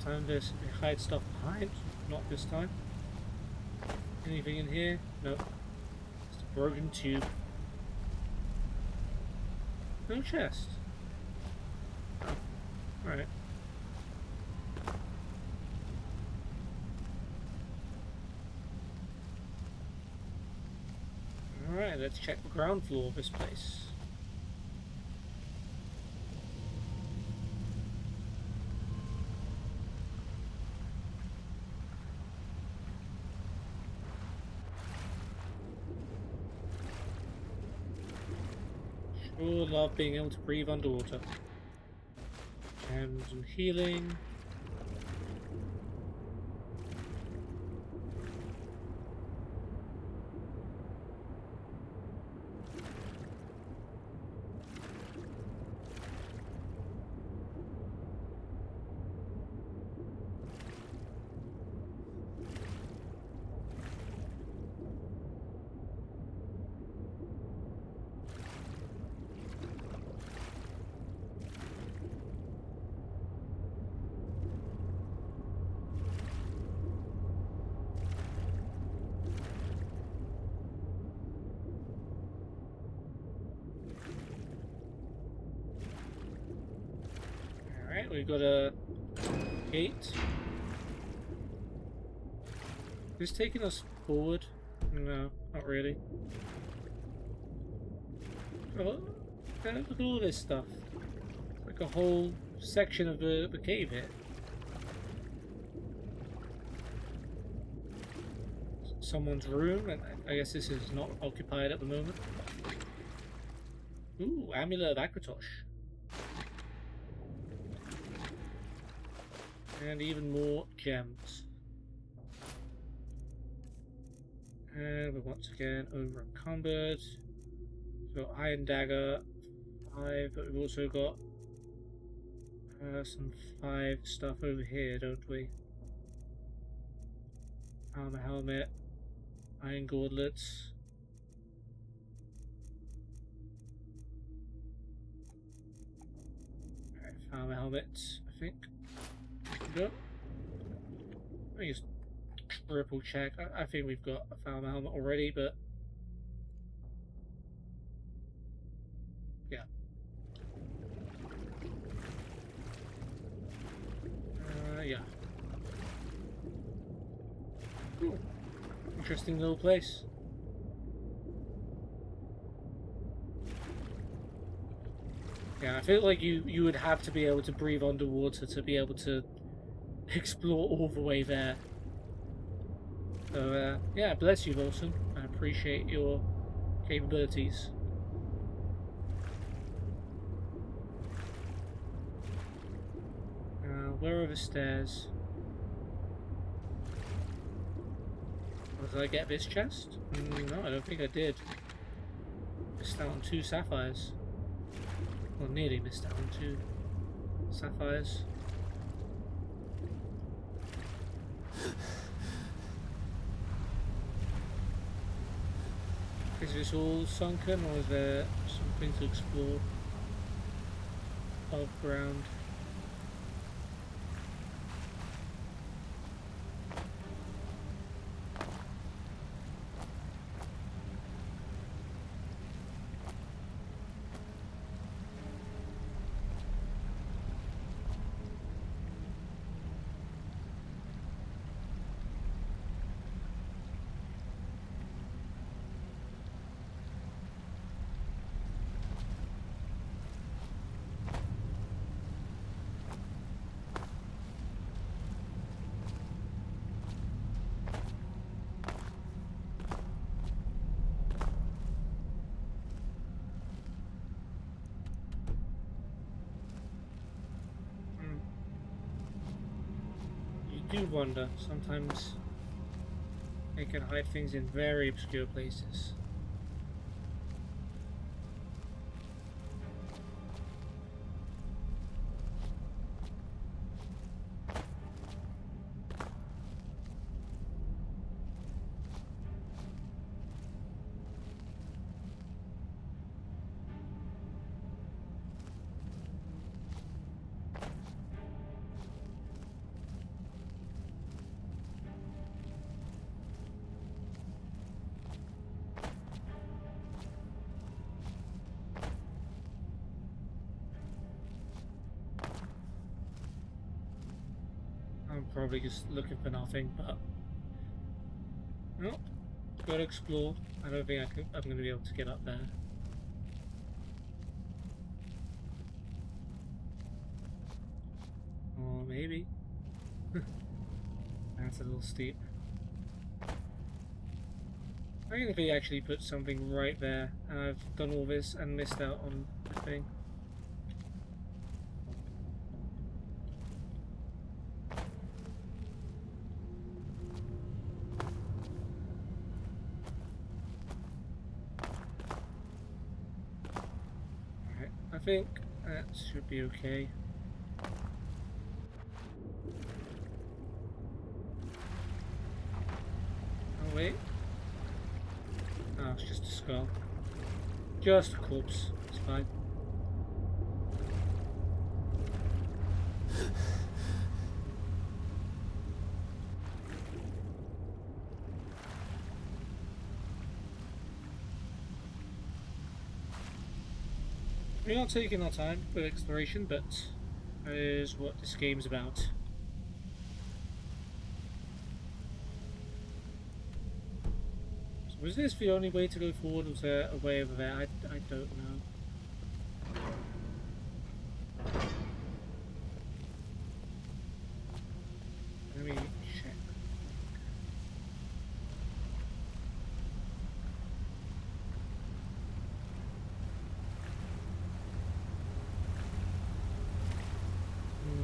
Sometimes they hide stuff behind, not this time. Anything in here? Nope. Just a broken tube. No chest. Oh, alright. Alright, let's check the ground floor of this place. Sure love being able to breathe underwater. And some healing. Alright, we've got a gate. Is this taking us forward? No, not really. Oh, look at all this stuff. It's like a whole section of the cave here. Someone's room, and I guess this is not occupied at the moment. Ooh, Amulet of Akratosh. And even more gems. And we're once again over encumbered. So Iron Dagger 5, but we've also got some 5 stuff over here, don't we? Armor helmet, iron gauntlets. Alright, armor helmets, I think. Go. Let me just triple check. I think we've got a farmer helmet already, but yeah. Yeah. Ooh. Interesting little place. Yeah, I feel like you would have to be able to breathe underwater to be able to explore all the way there. So yeah, bless you, Wilson. I appreciate your capabilities. Where are the stairs? Oh, did I get this chest? No, I don't think I did. Missed out on 2 sapphires. Well, nearly missed out on 2 sapphires. Is this all sunken, or is there something to explore above ground? do wonder. Sometimes they can hide things in very obscure places. I'm probably just looking for nothing, but nope. Gotta explore. I don't think I'm gonna be able to get up there. Or maybe. That's a little steep. I think if he actually put something right there, and I've done all this and missed out on the thing. Alright, I think that should be okay. Oh wait. Oh, it's just a skull. Just a corpse. It's fine. We are taking our time with exploration, but that is what this game's about. Was this the only way to go forward? Was there a way over there? I don't know. Let me check.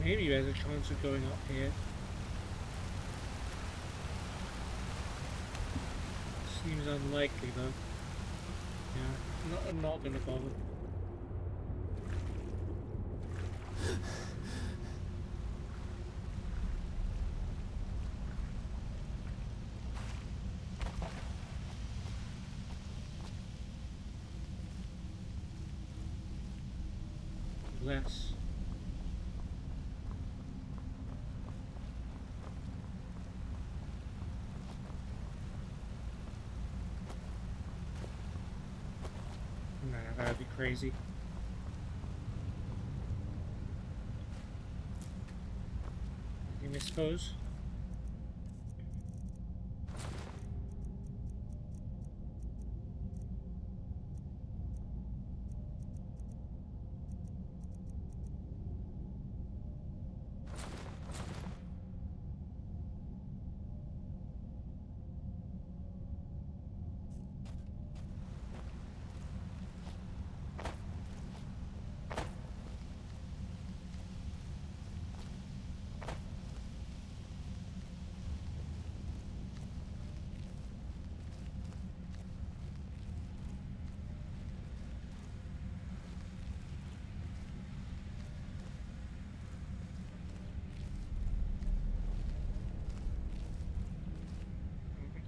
Maybe there's a chance of going up here. Seems unlikely though. Yeah, I'm not gonna bother. Less. Nah, that'd be crazy. I suppose.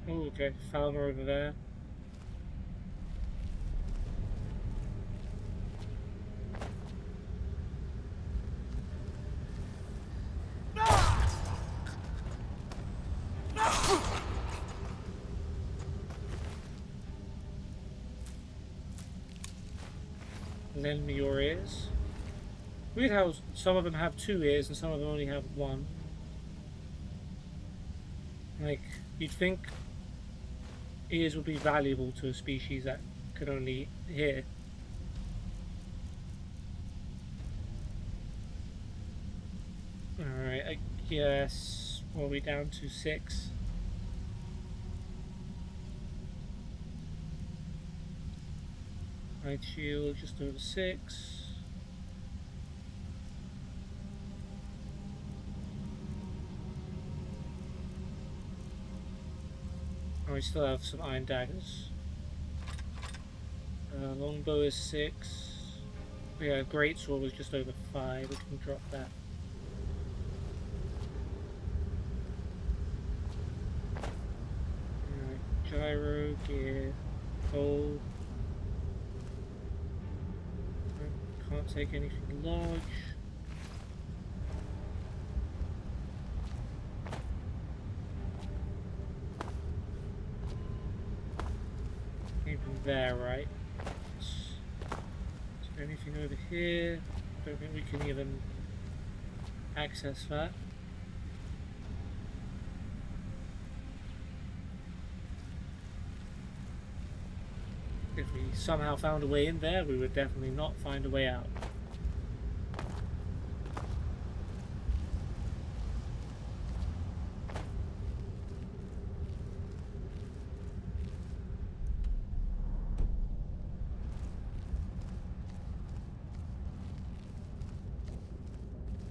Oh, okay, found her over there. Lend me your ears. Weird how some of them have 2 ears and some of them only have 1. Like, you'd think ears would be valuable to a species that could only hear. Alright, I guess what are we down to 6? Light shield just over 6. Oh, we still have some iron daggers. Longbow is 6. Yeah, greatsword was just over 5. We can drop that. Alright, gyro, gear, gold. Can't take anything large. Came from there, right? Is there anything over here? Don't think we can even access that. If we somehow found a way in there, we would definitely not find a way out.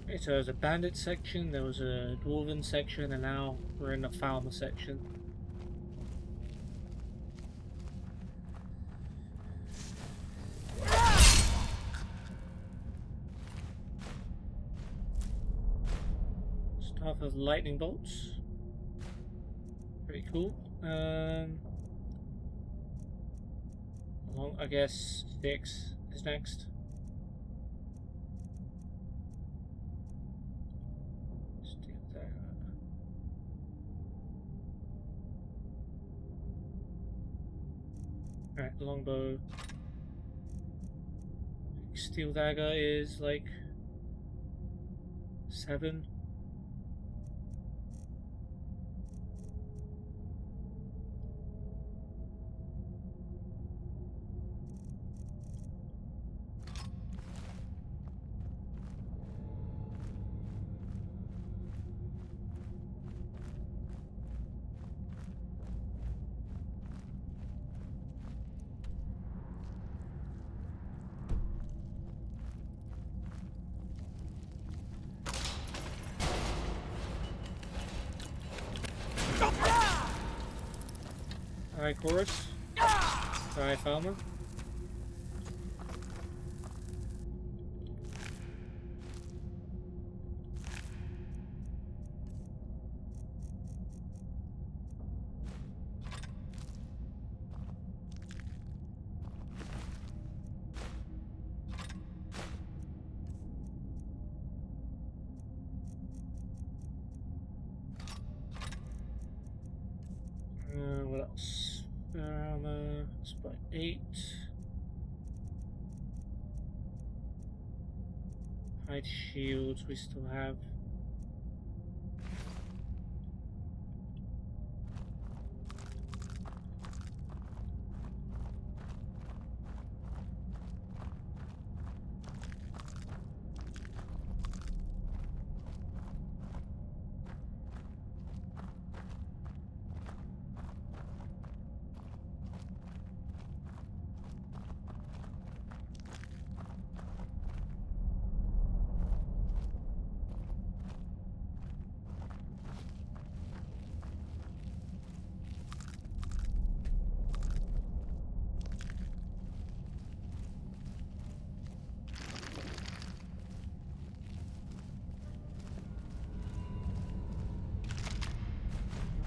Okay, so there's a bandit section, there was a dwarven section, and now we're in the farmer section. Staff of lightning bolts. Pretty cool. I guess 6 is next. Steel dagger. Alright, longbow. Steel dagger is like 7. Alright, chorus. Alright, farmer. What else? It's about 8. Hide shields we still have.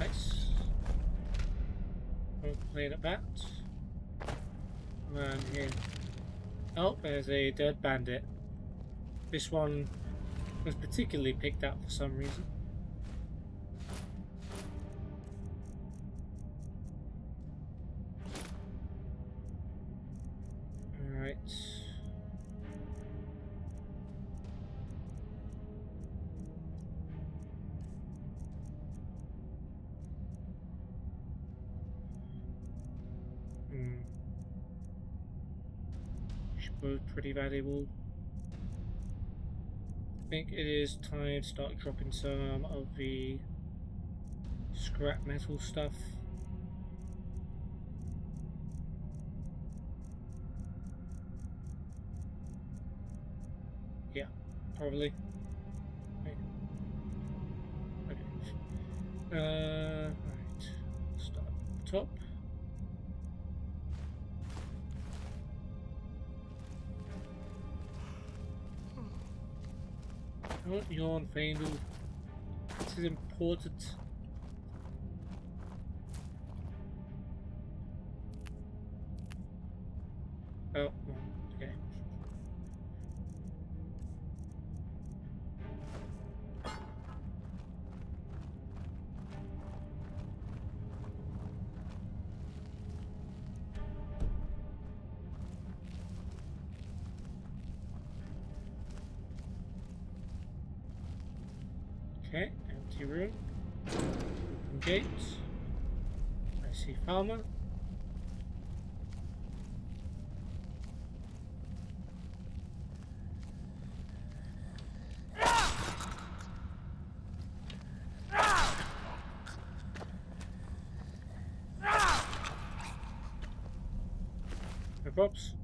Nice. Don't play at that. And here. Oh, there's a dead bandit. This one was particularly picked out for some reason. Alright. Both pretty valuable. I think it is time to start dropping some of the scrap metal stuff. Yeah, probably. Okay. Right. Start Don't yawn, Faendal. This is important. Oh, okay. Okay, empty room. Gate. I see Falmer. No props.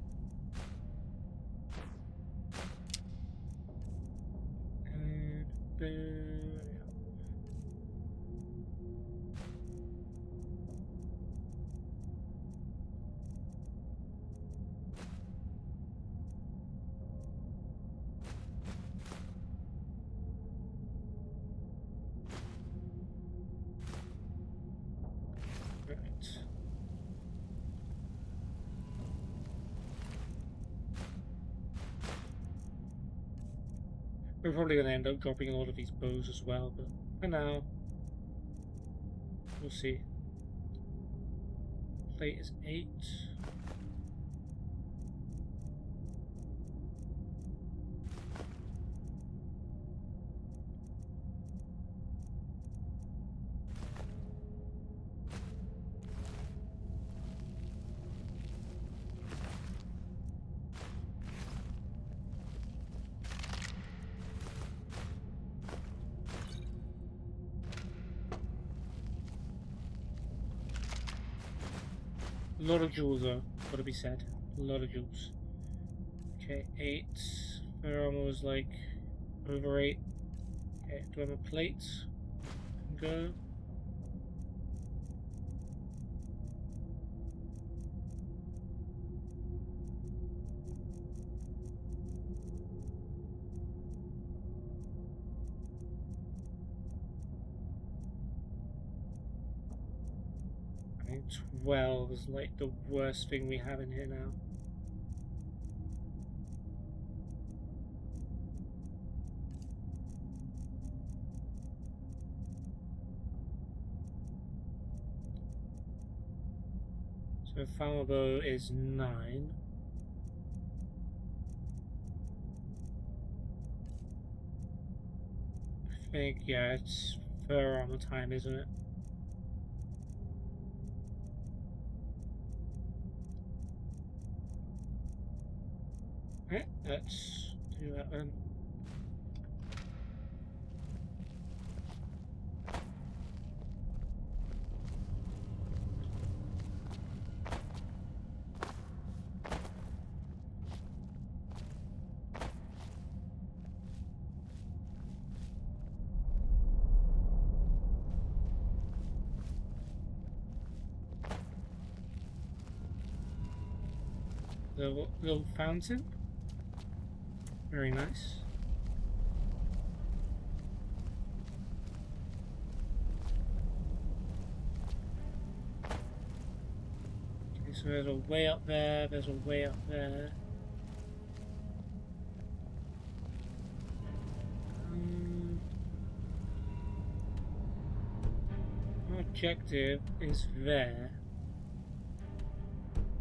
And right. We're probably going to end up dropping a lot of these bows as well, but for now, we'll see. Plate is 8. A lot of jewels though, gotta be said. A lot of jewels. Okay, 8. Their armor was like over 8. Okay, do I have a plate? Go. I think 12 is like the worst thing we have in here now. So Falmer bow is 9. I think, yeah, it's fur armor time, isn't it? Okay, let's do that then. Little fountain. Very nice. Okay, so there's a way up there, there's a way up there. Our objective is there.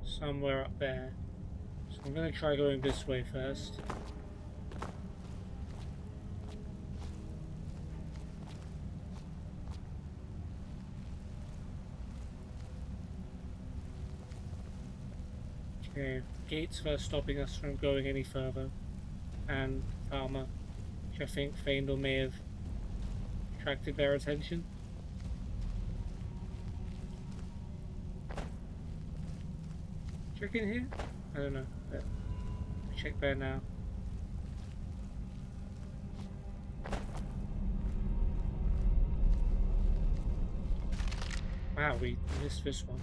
Somewhere up there. So I'm going to try going this way first. Okay, gates first stopping us from going any further. And Falmer, which I think Faendal may have attracted their attention. Check in here? I don't know, but check there now. Wow, we missed this one.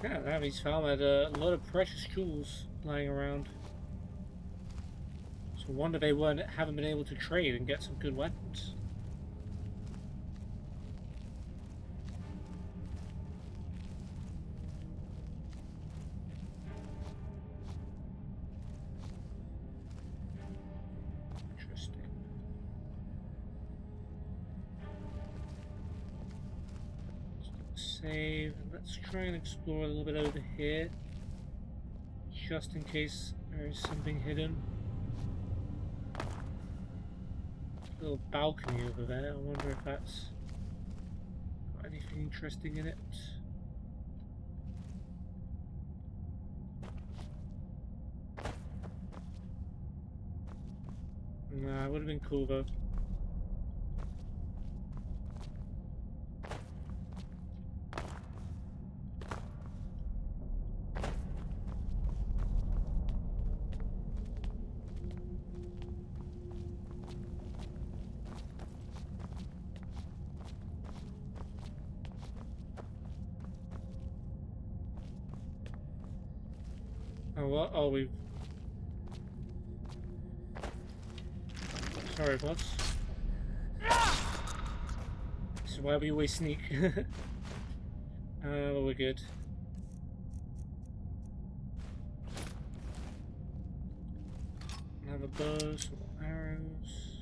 Yeah, that means found had a lot of precious jewels lying around. So I wonder they haven't been able to trade and get some good weapons. Interesting. Save. Let's try and explore a little bit over here, just in case there is something hidden. Little balcony over there. I wonder if that's got anything interesting in it. Nah, it would have been cool though. Oh, what? Oh, we've... Sorry, boss. This is why we always sneak. But we're good. Another bow, some arrows,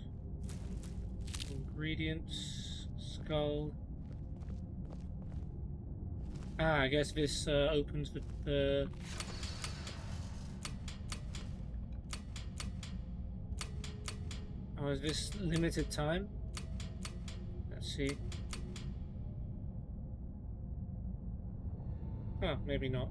ingredients, skull. Ah, I guess this opens the Oh, is this limited time? Let's see. Oh, maybe not.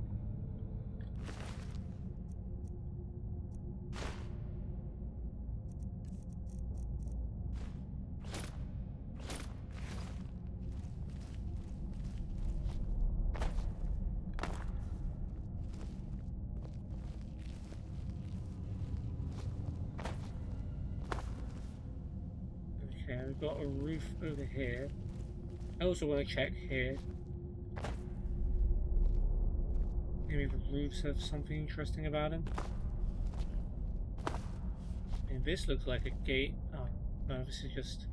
Okay, we've got a roof over here. I also want to check here. Maybe the roofs have something interesting about them. And this looks like a gate. Oh, no, this is just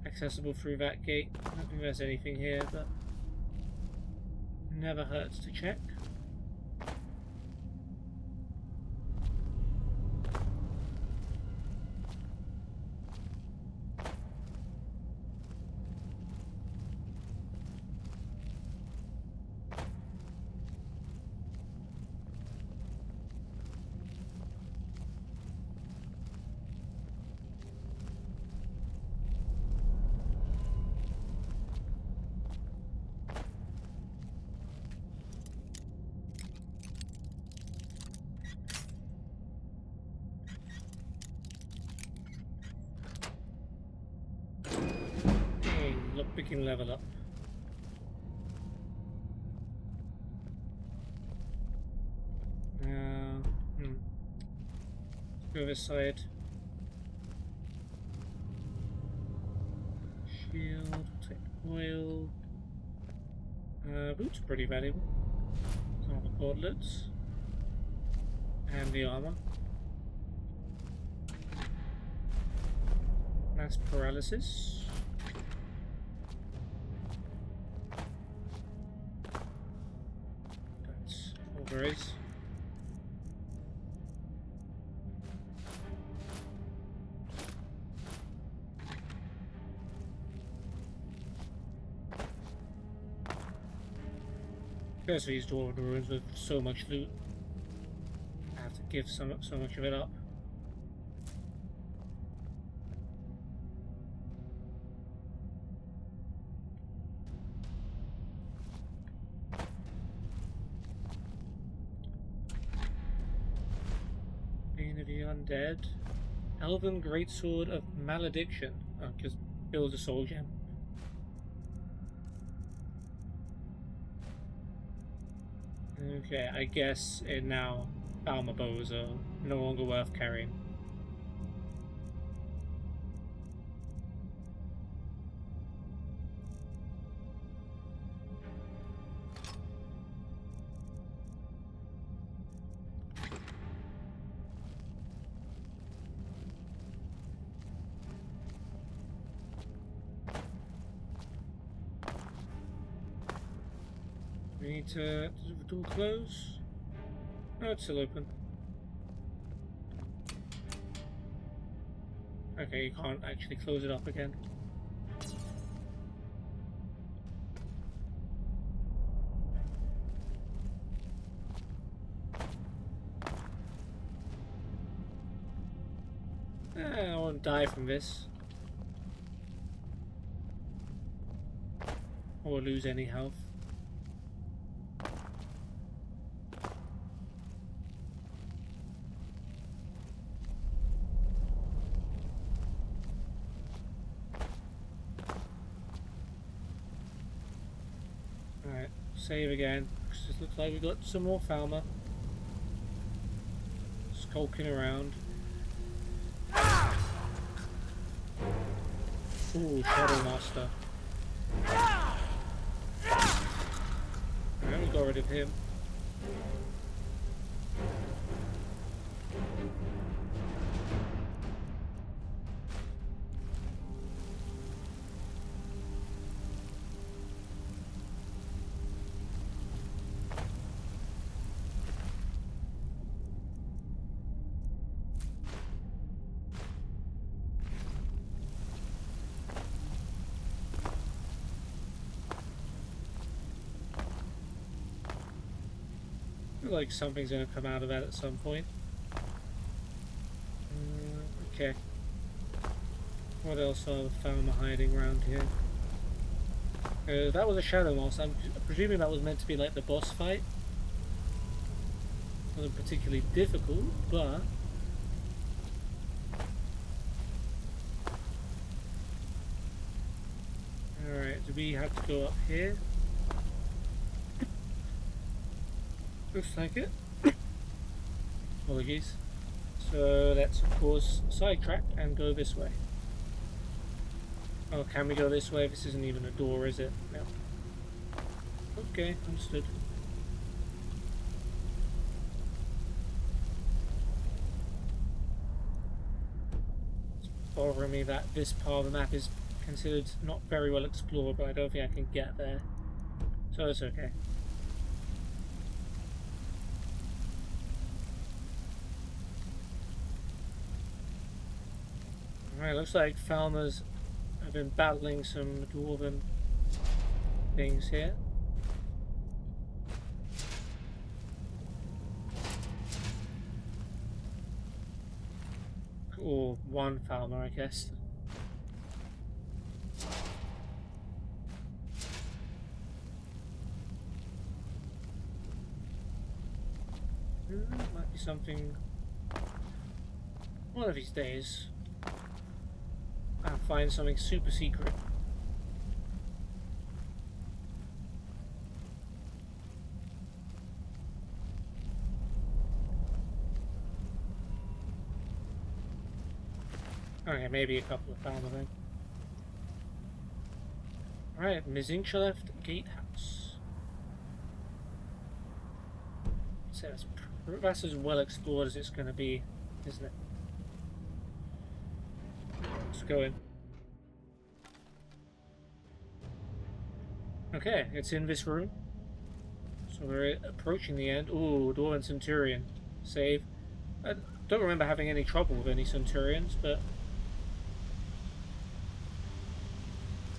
accessible through that gate. I don't think there's anything here, but never hurts to check. Look, we can level up. Let's go this side. Shield, take oil. Boots are pretty valuable. Some of the gauntlets. And the armor. Mass paralysis. That's all there is. There's these dwarven ruins with so much loot. I have to give so much of it up. Bane of the Undead. Elven Greatsword of Malediction. Oh, because build a soul gem. Okay, I guess it now Alma bows are no longer worth carrying. we need to... Does the door close? No, it's still open. Okay, you can't actually close it up again. I won't die from this. Or lose any health. Alright, save again. It looks like we got some more Falmer skulking around. Ooh, Shadow Master. Alright, we got rid of him. Like something's gonna come out of that at some point. Okay. What else are the Falmer hiding around here? That was a Shadow Master. I'm presuming that was meant to be like the boss fight. Wasn't particularly difficult, but alright, do we have to go up here? Looks like it. Apologies. So let's of course sidetrack and go this way. Oh, can we go this way? This isn't even a door, is it? No. Okay, understood. It's bothering me that this part of the map is considered not very well explored, but I don't think I can get there. So it's okay. Alright, looks like Falmers have been battling some dwarven things here. Or one Falmer, I guess. Might be something one of these days. I'll find something super secret. Okay, maybe a couple of Falmer then. Alright, Mzinchaleft Gatehouse. So that's as well explored as it's going to be, isn't it? Let's go in. Okay, it's in this room. So we're approaching the end. Ooh, Dwarven Centurion. Save. I don't remember having any trouble with any Centurions, but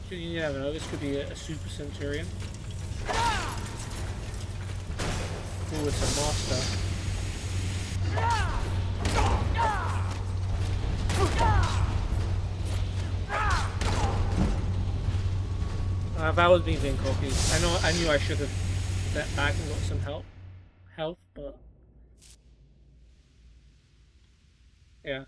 you never know, this could be a Super Centurion. Ooh, it's a Master. That was me being cocky. I knew I should have stepped back and got some health, but yeah.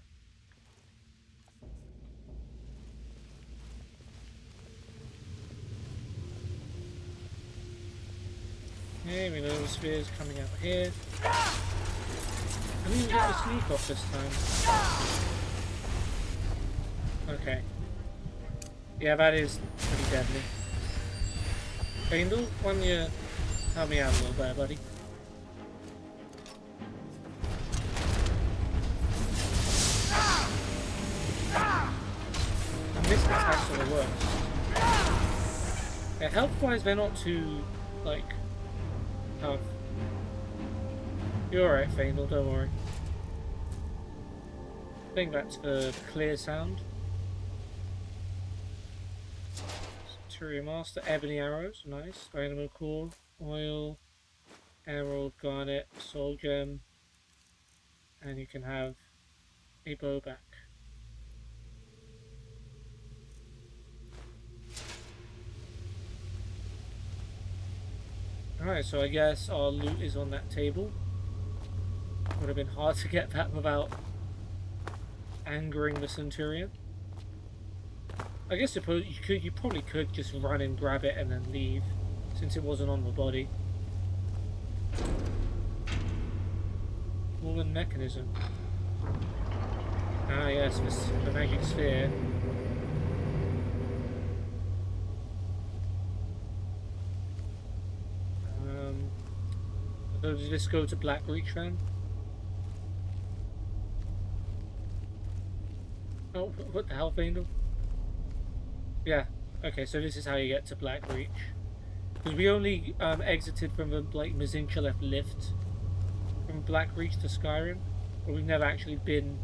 Okay, we know the spear's coming out here. I didn't even get the sneak off this time. Okay. Yeah, that is pretty deadly. Faendal, why don't you help me out a little bit, buddy? I missed attacks are the worst. Yeah, health-wise, they're not too, like, tough. You're alright, Faendal, don't worry. I think that's the clear sound. Centurion Master, Ebony Arrows, nice. Dynamo Core, Oil, Emerald, Garnet, Soul Gem, and you can have a bow back. Alright, so I guess our loot is on that table. Would have been hard to get that without angering the Centurion. I guess suppose you probably could just run and grab it and then leave, since it wasn't on the body. Dwarven mechanism. Ah yes, the magic sphere. So does this go to Black Reach then? Oh, what the hell, Faendal? Yeah, okay, so this is how you get to Black Reach. Because we only exited from the Mzinchaleft lift from Black Reach to Skyrim, but we've never actually been,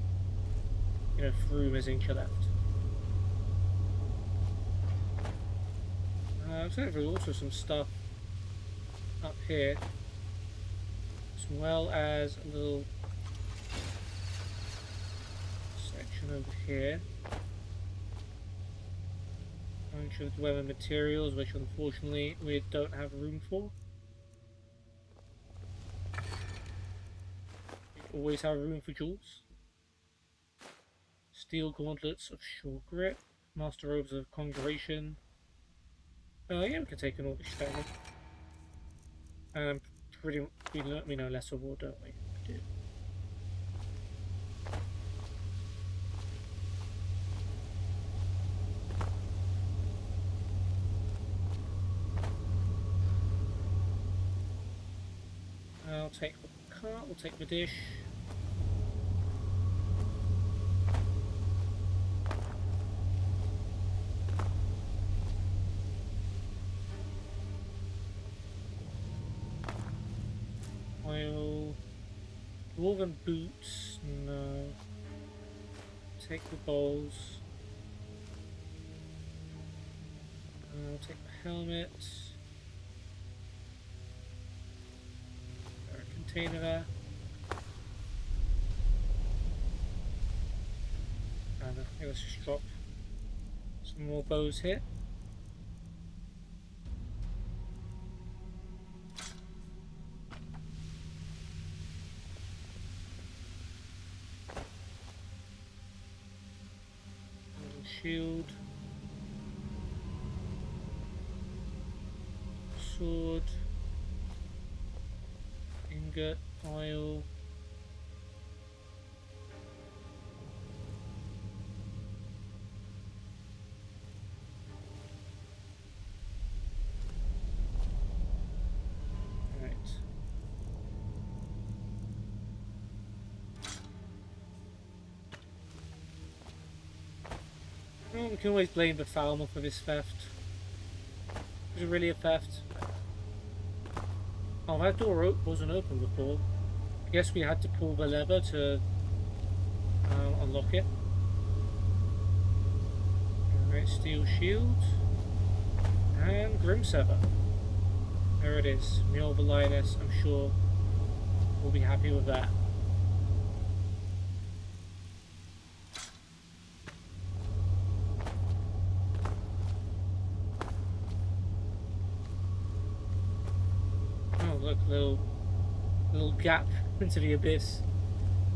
you know, through Mzinchaleft. Looks like there's also some stuff up here, as well as a little section over here. Bunch of dwarven materials, which unfortunately we don't have room for. We always have room for jewels. Steel gauntlets of sure grip, master robes of conjuration. Yeah, we can take an orcish family. We know lesser war, don't we? We do. I'll take the cart, we'll take the dish. Oil. Dwarven boots, no. Take the bowls. I'll take the helmet. Container there. And let's just drop some more bows here. Shield. Sword. Ingot, oil. Right. Well, we can always blame the farmer for this theft. Was it really a theft? Oh, that door wasn't open before. I guess we had to pull the lever to unlock it. Alright, steel shield. And Grimsever. There it is. Mjoll the Lioness, I'm sure we'll be happy with that. Look, little gap into the abyss.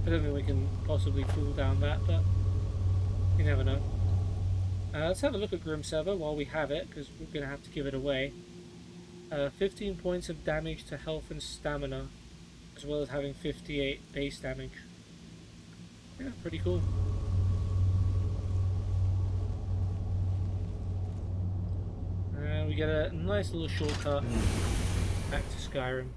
I don't think we can possibly fall down that, but you never know. Let's have a look at Grimsever while we have it, because we're going to have to give it away. 15 points of damage to health and stamina, as well as having 58 base damage. Yeah, pretty cool. We get a nice little shortcut back to Skyrim.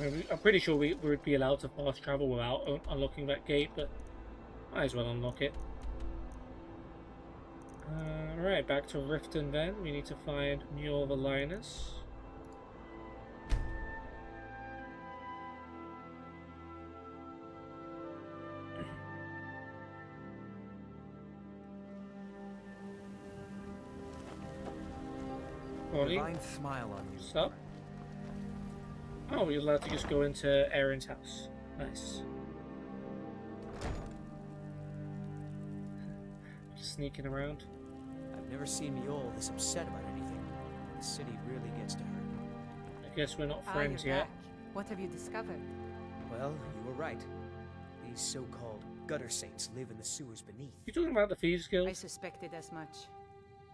I'm pretty sure we would be allowed to fast travel without unlocking that gate, but might as well unlock it. Right, back to Riften then. We need to find Mjoll the Lioness. Ollie, Divine smile on you. what's up? Oh, we're allowed to just go into Erin's house. Nice. Just sneaking around. I've never seen Mjoll this upset about anything. The city really gets to her. I guess we're not friends you're yet. back. What have you discovered? Well, you were right. These so-called gutter saints live in the sewers beneath. You talking about the Thieves Guild? I suspected as much.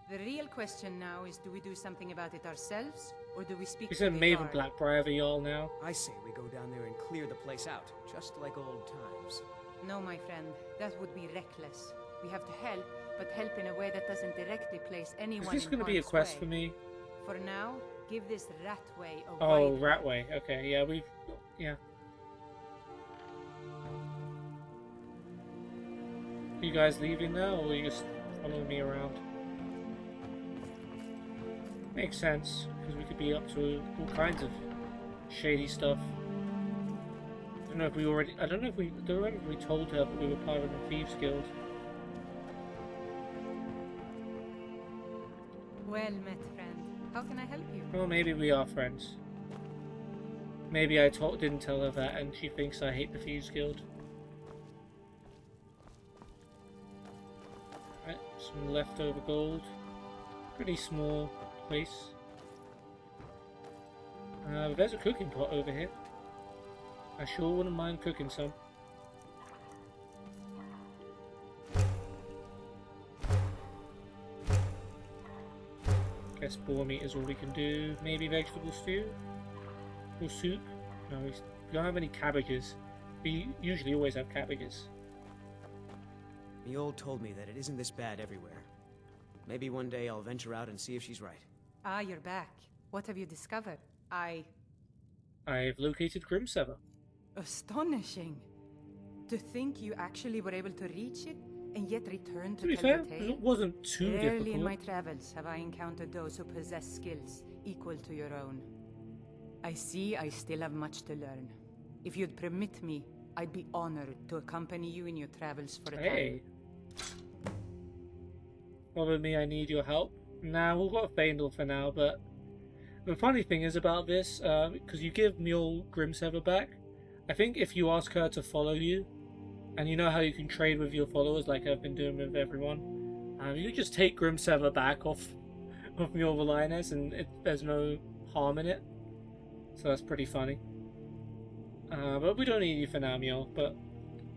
The real question now is, do we do something about it ourselves, or do we speak We to said the Maven guard? Blackbriar the Jarl now. I say we go down there and clear the place out, just like old times. No, my friend, that would be reckless. We have to help, but help in a way that doesn't directly place Is anyone this in going to be a harm's quest way. for me? For now, give this Ratway a Oh, wide Ratway. Okay, yeah, yeah. You guys leaving now, or are you just following me around? Makes sense, because we could be up to all kinds of shady stuff. I don't know if we already. I don't remember if we told her that we were part of the Thieves Guild. Well met, friend. How can I help you? Well, maybe we are friends. Maybe I didn't tell her that, and she thinks I hate the Thieves Guild. Right, some leftover gold. Pretty small place. There's a cooking pot over here. I sure wouldn't mind cooking some. Guess boar meat is all we can do. Maybe vegetable stew? Or soup? No, we don't have any cabbages. We usually always have cabbages. Mjoll told me that it isn't this bad everywhere. Maybe one day I'll venture out and see if she's right. Ah, you're back. What have you discovered? I've located Grimsever. Astonishing. To think you actually were able to reach it, and yet return to To be tell fair, the tale? it wasn't too Rarely difficult. in my travels have I encountered those who possess skills equal to your own. I see I still have much to learn. If you'd permit me, I'd be honored to accompany you in your travels for a Hey. time. Follow me, I need your help. Nah, we'll go to Faendal for now, but the funny thing is about this, because you give Mjoll Grimsever back, I think if you ask her to follow you, and you know how you can trade with your followers like I've been doing with everyone, you just take Grimsever back off of Mjoll the Lioness and there's no harm in it. So that's pretty funny. But we don't need you for now, Mjoll, but...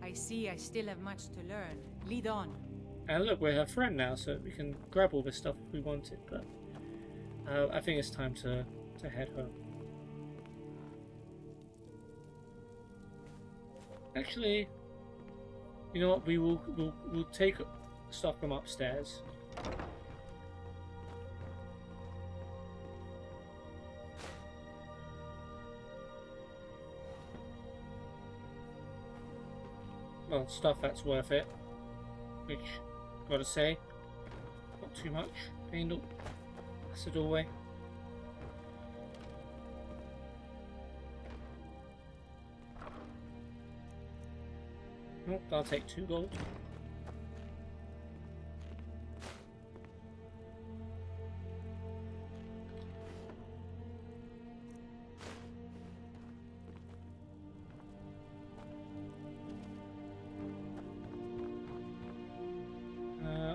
I see I still have much to learn. Lead on. And look, we're her friend now, so we can grab all this stuff if we wanted, but... I think it's time to head home. Actually, you know what? We'll take stuff from upstairs. Well, stuff that's worth it. Which, gotta say, not too much. Faendal. That's the doorway. Oh, I'll take 2 gold.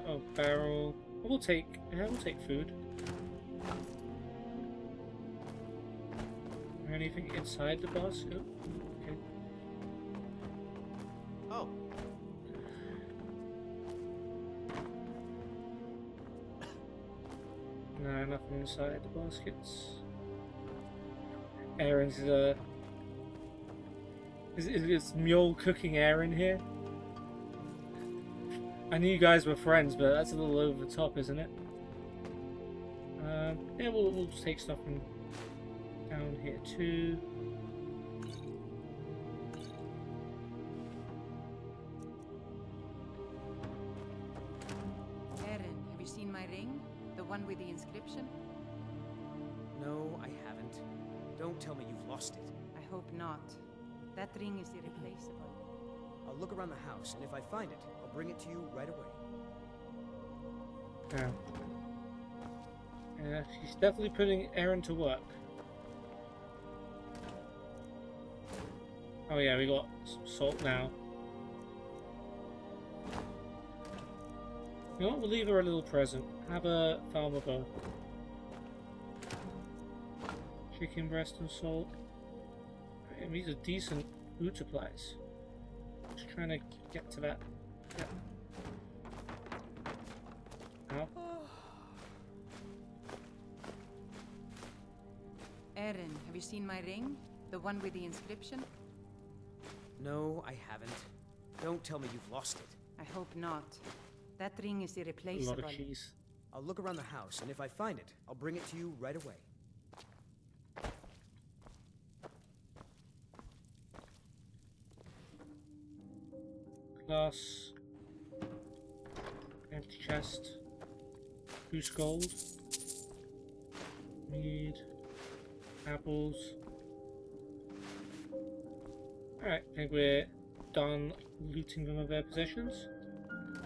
Oh, barrel. We'll take food. Is there anything inside the basket? Okay. Oh. No, nothing inside the baskets. Erin's is Mjoll cooking Erin here? I knew you guys were friends, but that's a little over the top, isn't it? Yeah, we'll just take stuff from down here too. you seen my ring? The one with the inscription? No, I haven't. Don't tell me you've lost it. I hope not. That ring is irreplaceable. I'll look around the house, and if I find it, I'll bring it to you right away. Yeah. Yeah, she's definitely putting Aaron to work. Oh yeah, we got some salt now. You know what, we'll leave her a little present. Have a farmer bow. Chicken breast and salt. And these are decent food supplies. Just trying to get to that. Yep. Ow. Aaron, have you seen my ring? The one with the inscription? No, I haven't. Don't tell me you've lost it. I hope not. That ring is A irreplaceable. lot of cheese. I'll look around the house, and if I find it, I'll bring it to you right away. Glass. Empty chest. Goose gold. Mead. Apples. Alright, I think we're done looting them of their possessions.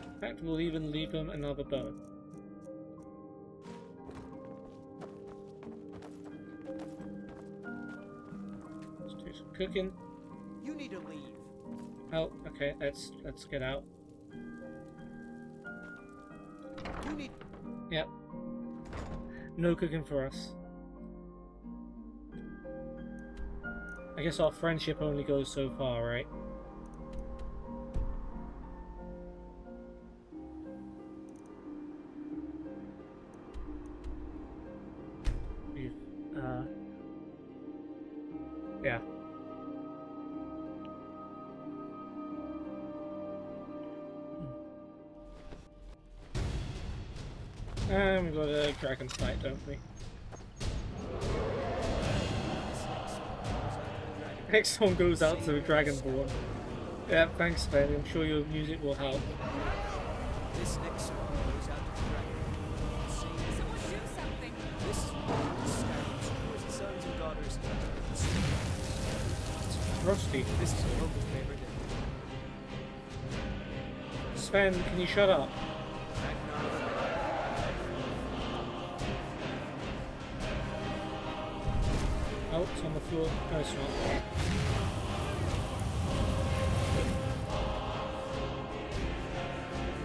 In fact, we'll even leave them another bow. Let's do some cooking. You need to leave. Oh, okay, let's get out. You need... Yep. No cooking for us. I guess our friendship only goes so far, right? Yeah. And we got a dragon fight, don't we? Next one goes out to the Dragonborn. Yeah, thanks, Ben. I'm sure your music will help. This next song goes out to the dragon. Someone do something! This is Skyrim's choice sons and daughters. Rusty. This is a local favorite. Sven, can you shut up? Oh, it's on the floor. No, it's not.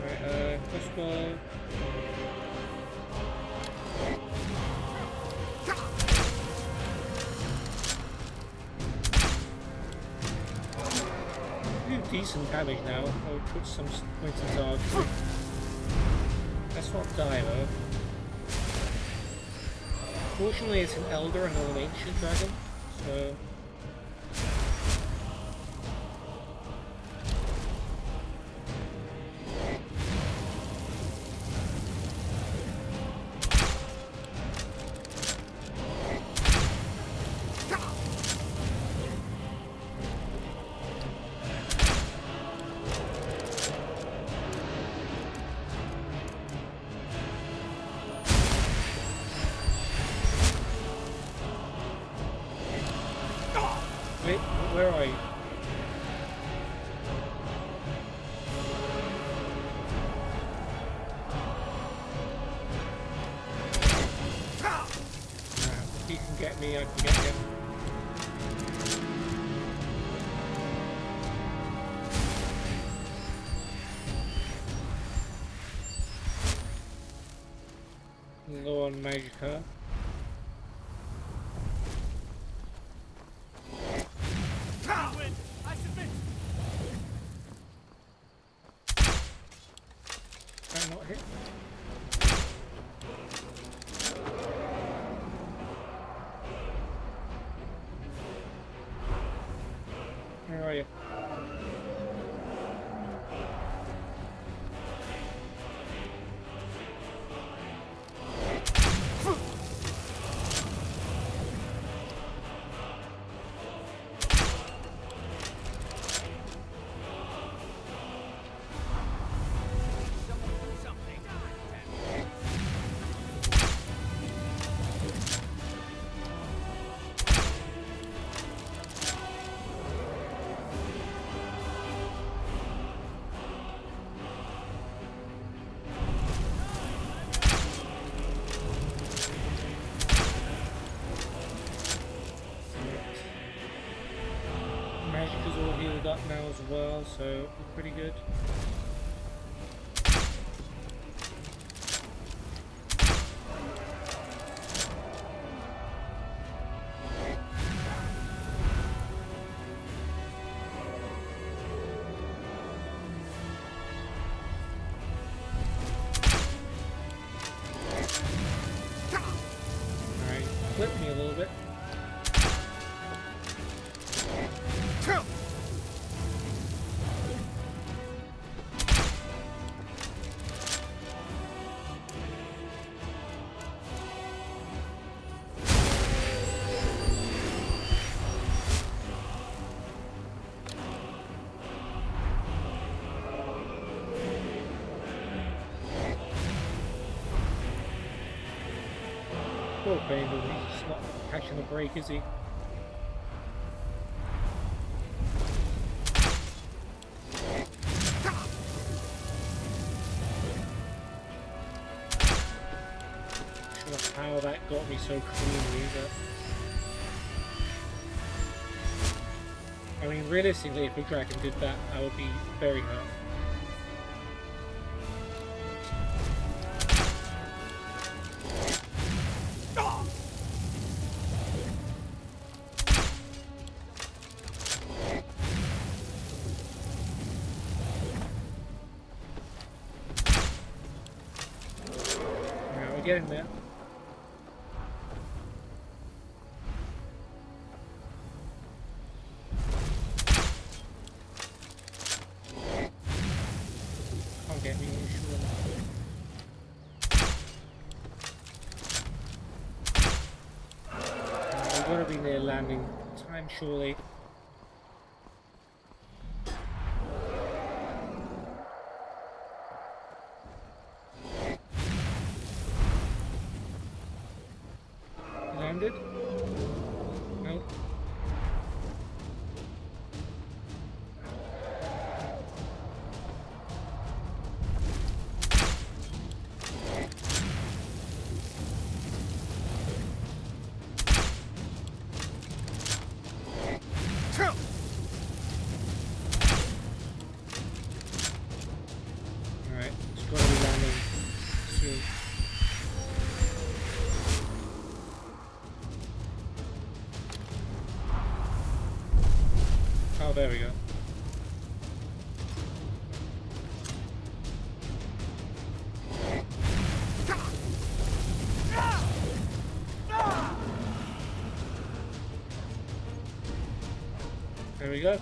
Right, crossbow. We do decent damage now. I'll put some points into our group. Let's not die though. Fortunately, it's an elder and not an ancient dragon, so. Wait, where are you? If he can get me, I can get him. Low on Magica. Not hit. Where are you? well, so we're pretty good. Alright, flip me a little bit. Poor Bandle, he's not catching the break, is he? Not sure how that got me so cleanly, but I mean, realistically, if a dragon did that, I would be very hurt. Getting there. Can't get me sure. We've got to be near landing time, surely. Landed? No. Alright, it's got to be landing soon. Oh, there we go. There we go.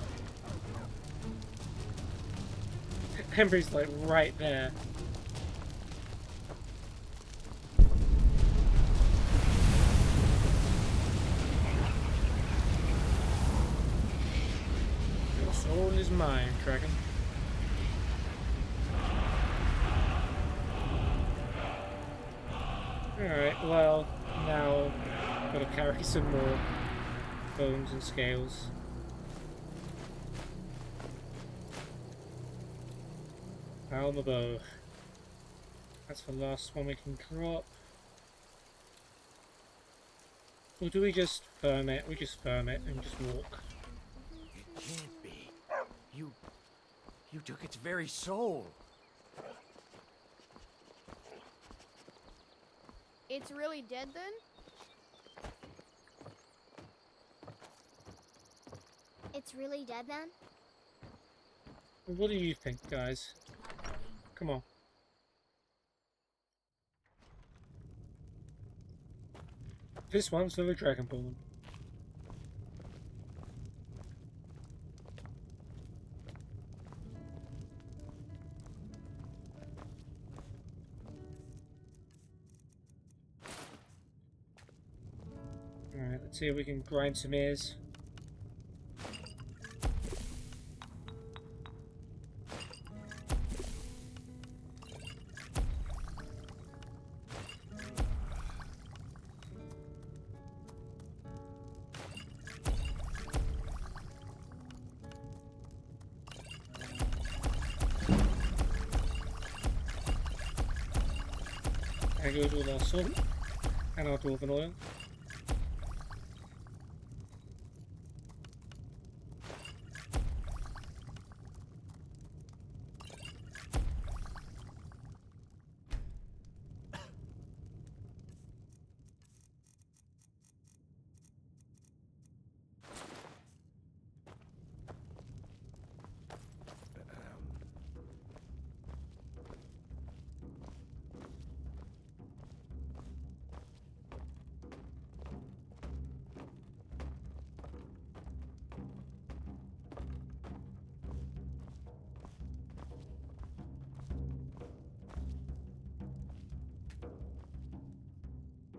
Embry's like right there. Soul is mine, dragon. Alright, well, now I've got to carry some more bones and scales. Down the bow. That's the last one we can drop. Or do we just firm it? We just firm it and just walk. It can't be. You took its very soul. It's really dead then? It's really dead then? What do you think, guys? Come on. This one's for the Dragonborn. Alright, let's see if we can grind some ears. There goes all our salt and our dwarven oil.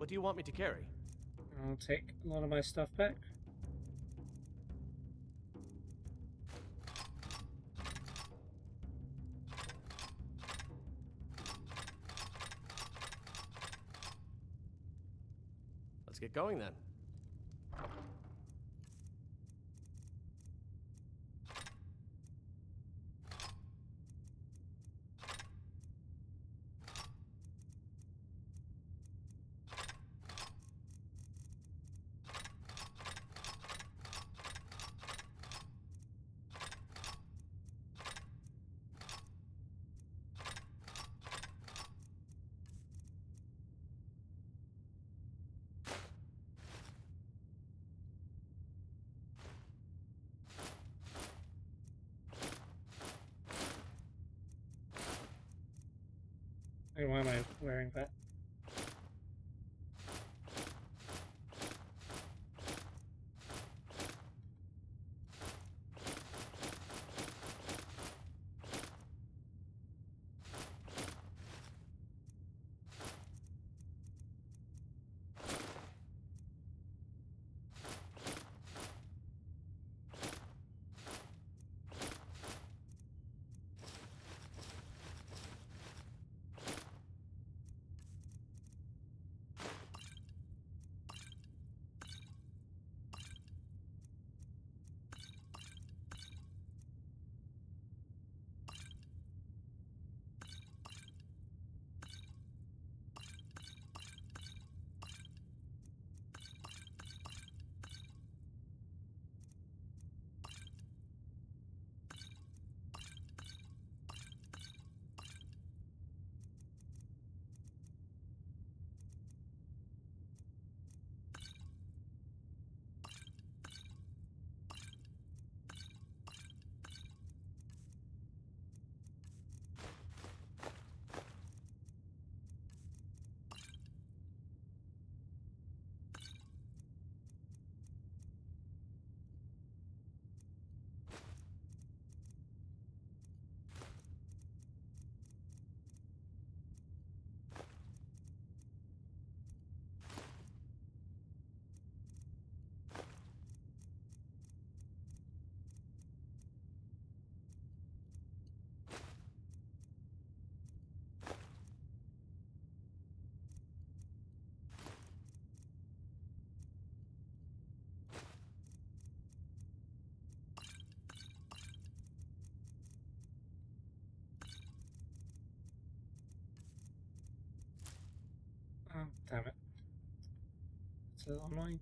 What do you want me to carry? I'll take a lot of my stuff back. Let's get going then. Hey, why am I wearing that? Oh, damn it. It's a little annoying.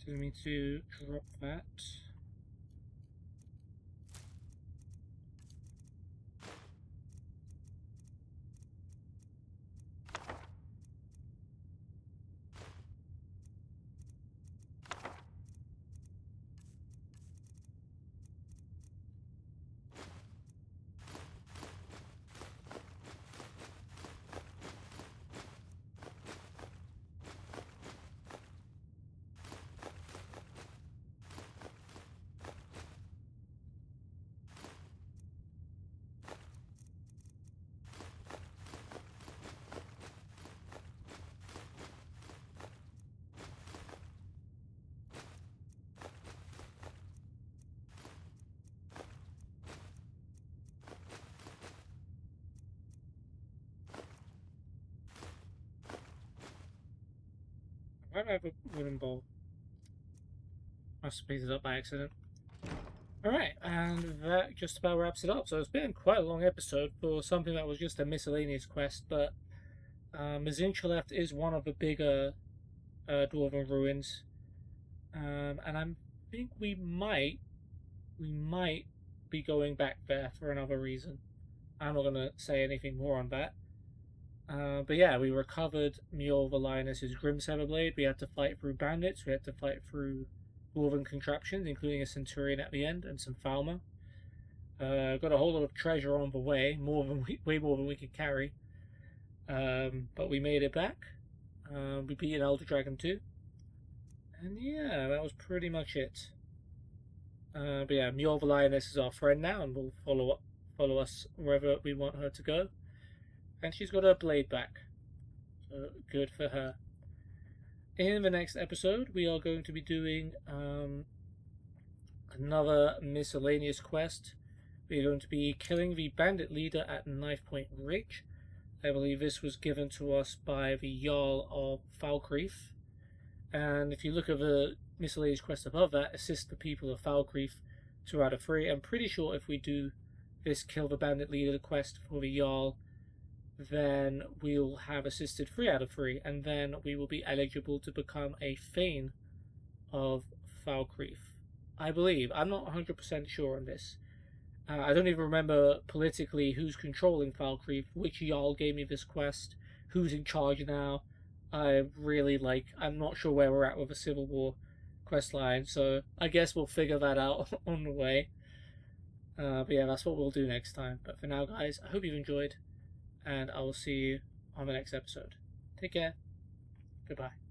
Telling me to drop that. Why do I have a wooden bowl? Must have picked it up by accident. Alright, and that just about wraps it up. So it's been quite a long episode for something that was just a miscellaneous quest, but Mzinchaleft is one of the bigger dwarven ruins. And I think we might be going back there for another reason. I'm not going to say anything more on that. But yeah, we recovered Mjoll the Lioness's Grim Blade. We had to fight through bandits. We had to fight through dwarven contraptions, including a centurion at the end and some Falmer. Got a whole lot of treasure on the way, way more than we could carry. But we made it back. We beat an Elder Dragon too. And yeah, that was pretty much it. But yeah, Mjoll the Lioness is our friend now, and will follow us wherever we want her to go. And she's got her blade back. So good for her. In the next episode, we are going to be doing another miscellaneous quest. We are going to be killing the bandit leader at Knife Point Ridge. I believe this was given to us by the Jarl of Falkreath. And if you look at the miscellaneous quest above that, assist the people of Falkreath 2 out of 3. I'm pretty sure if we do this kill the bandit leader quest for the Jarl, then we'll have assisted 3 out of 3, and then we will be eligible to become a Thane of Falkreath. I believe. I'm not 100% sure on this. I don't even remember politically who's controlling Falkreath, which Jarl gave me this quest, who's in charge now. I'm not sure where we're at with the Civil War quest line, so I guess we'll figure that out on the way. But yeah, that's what we'll do next time. But for now, guys, I hope you've enjoyed, and I will see you on the next episode. Take care. Goodbye.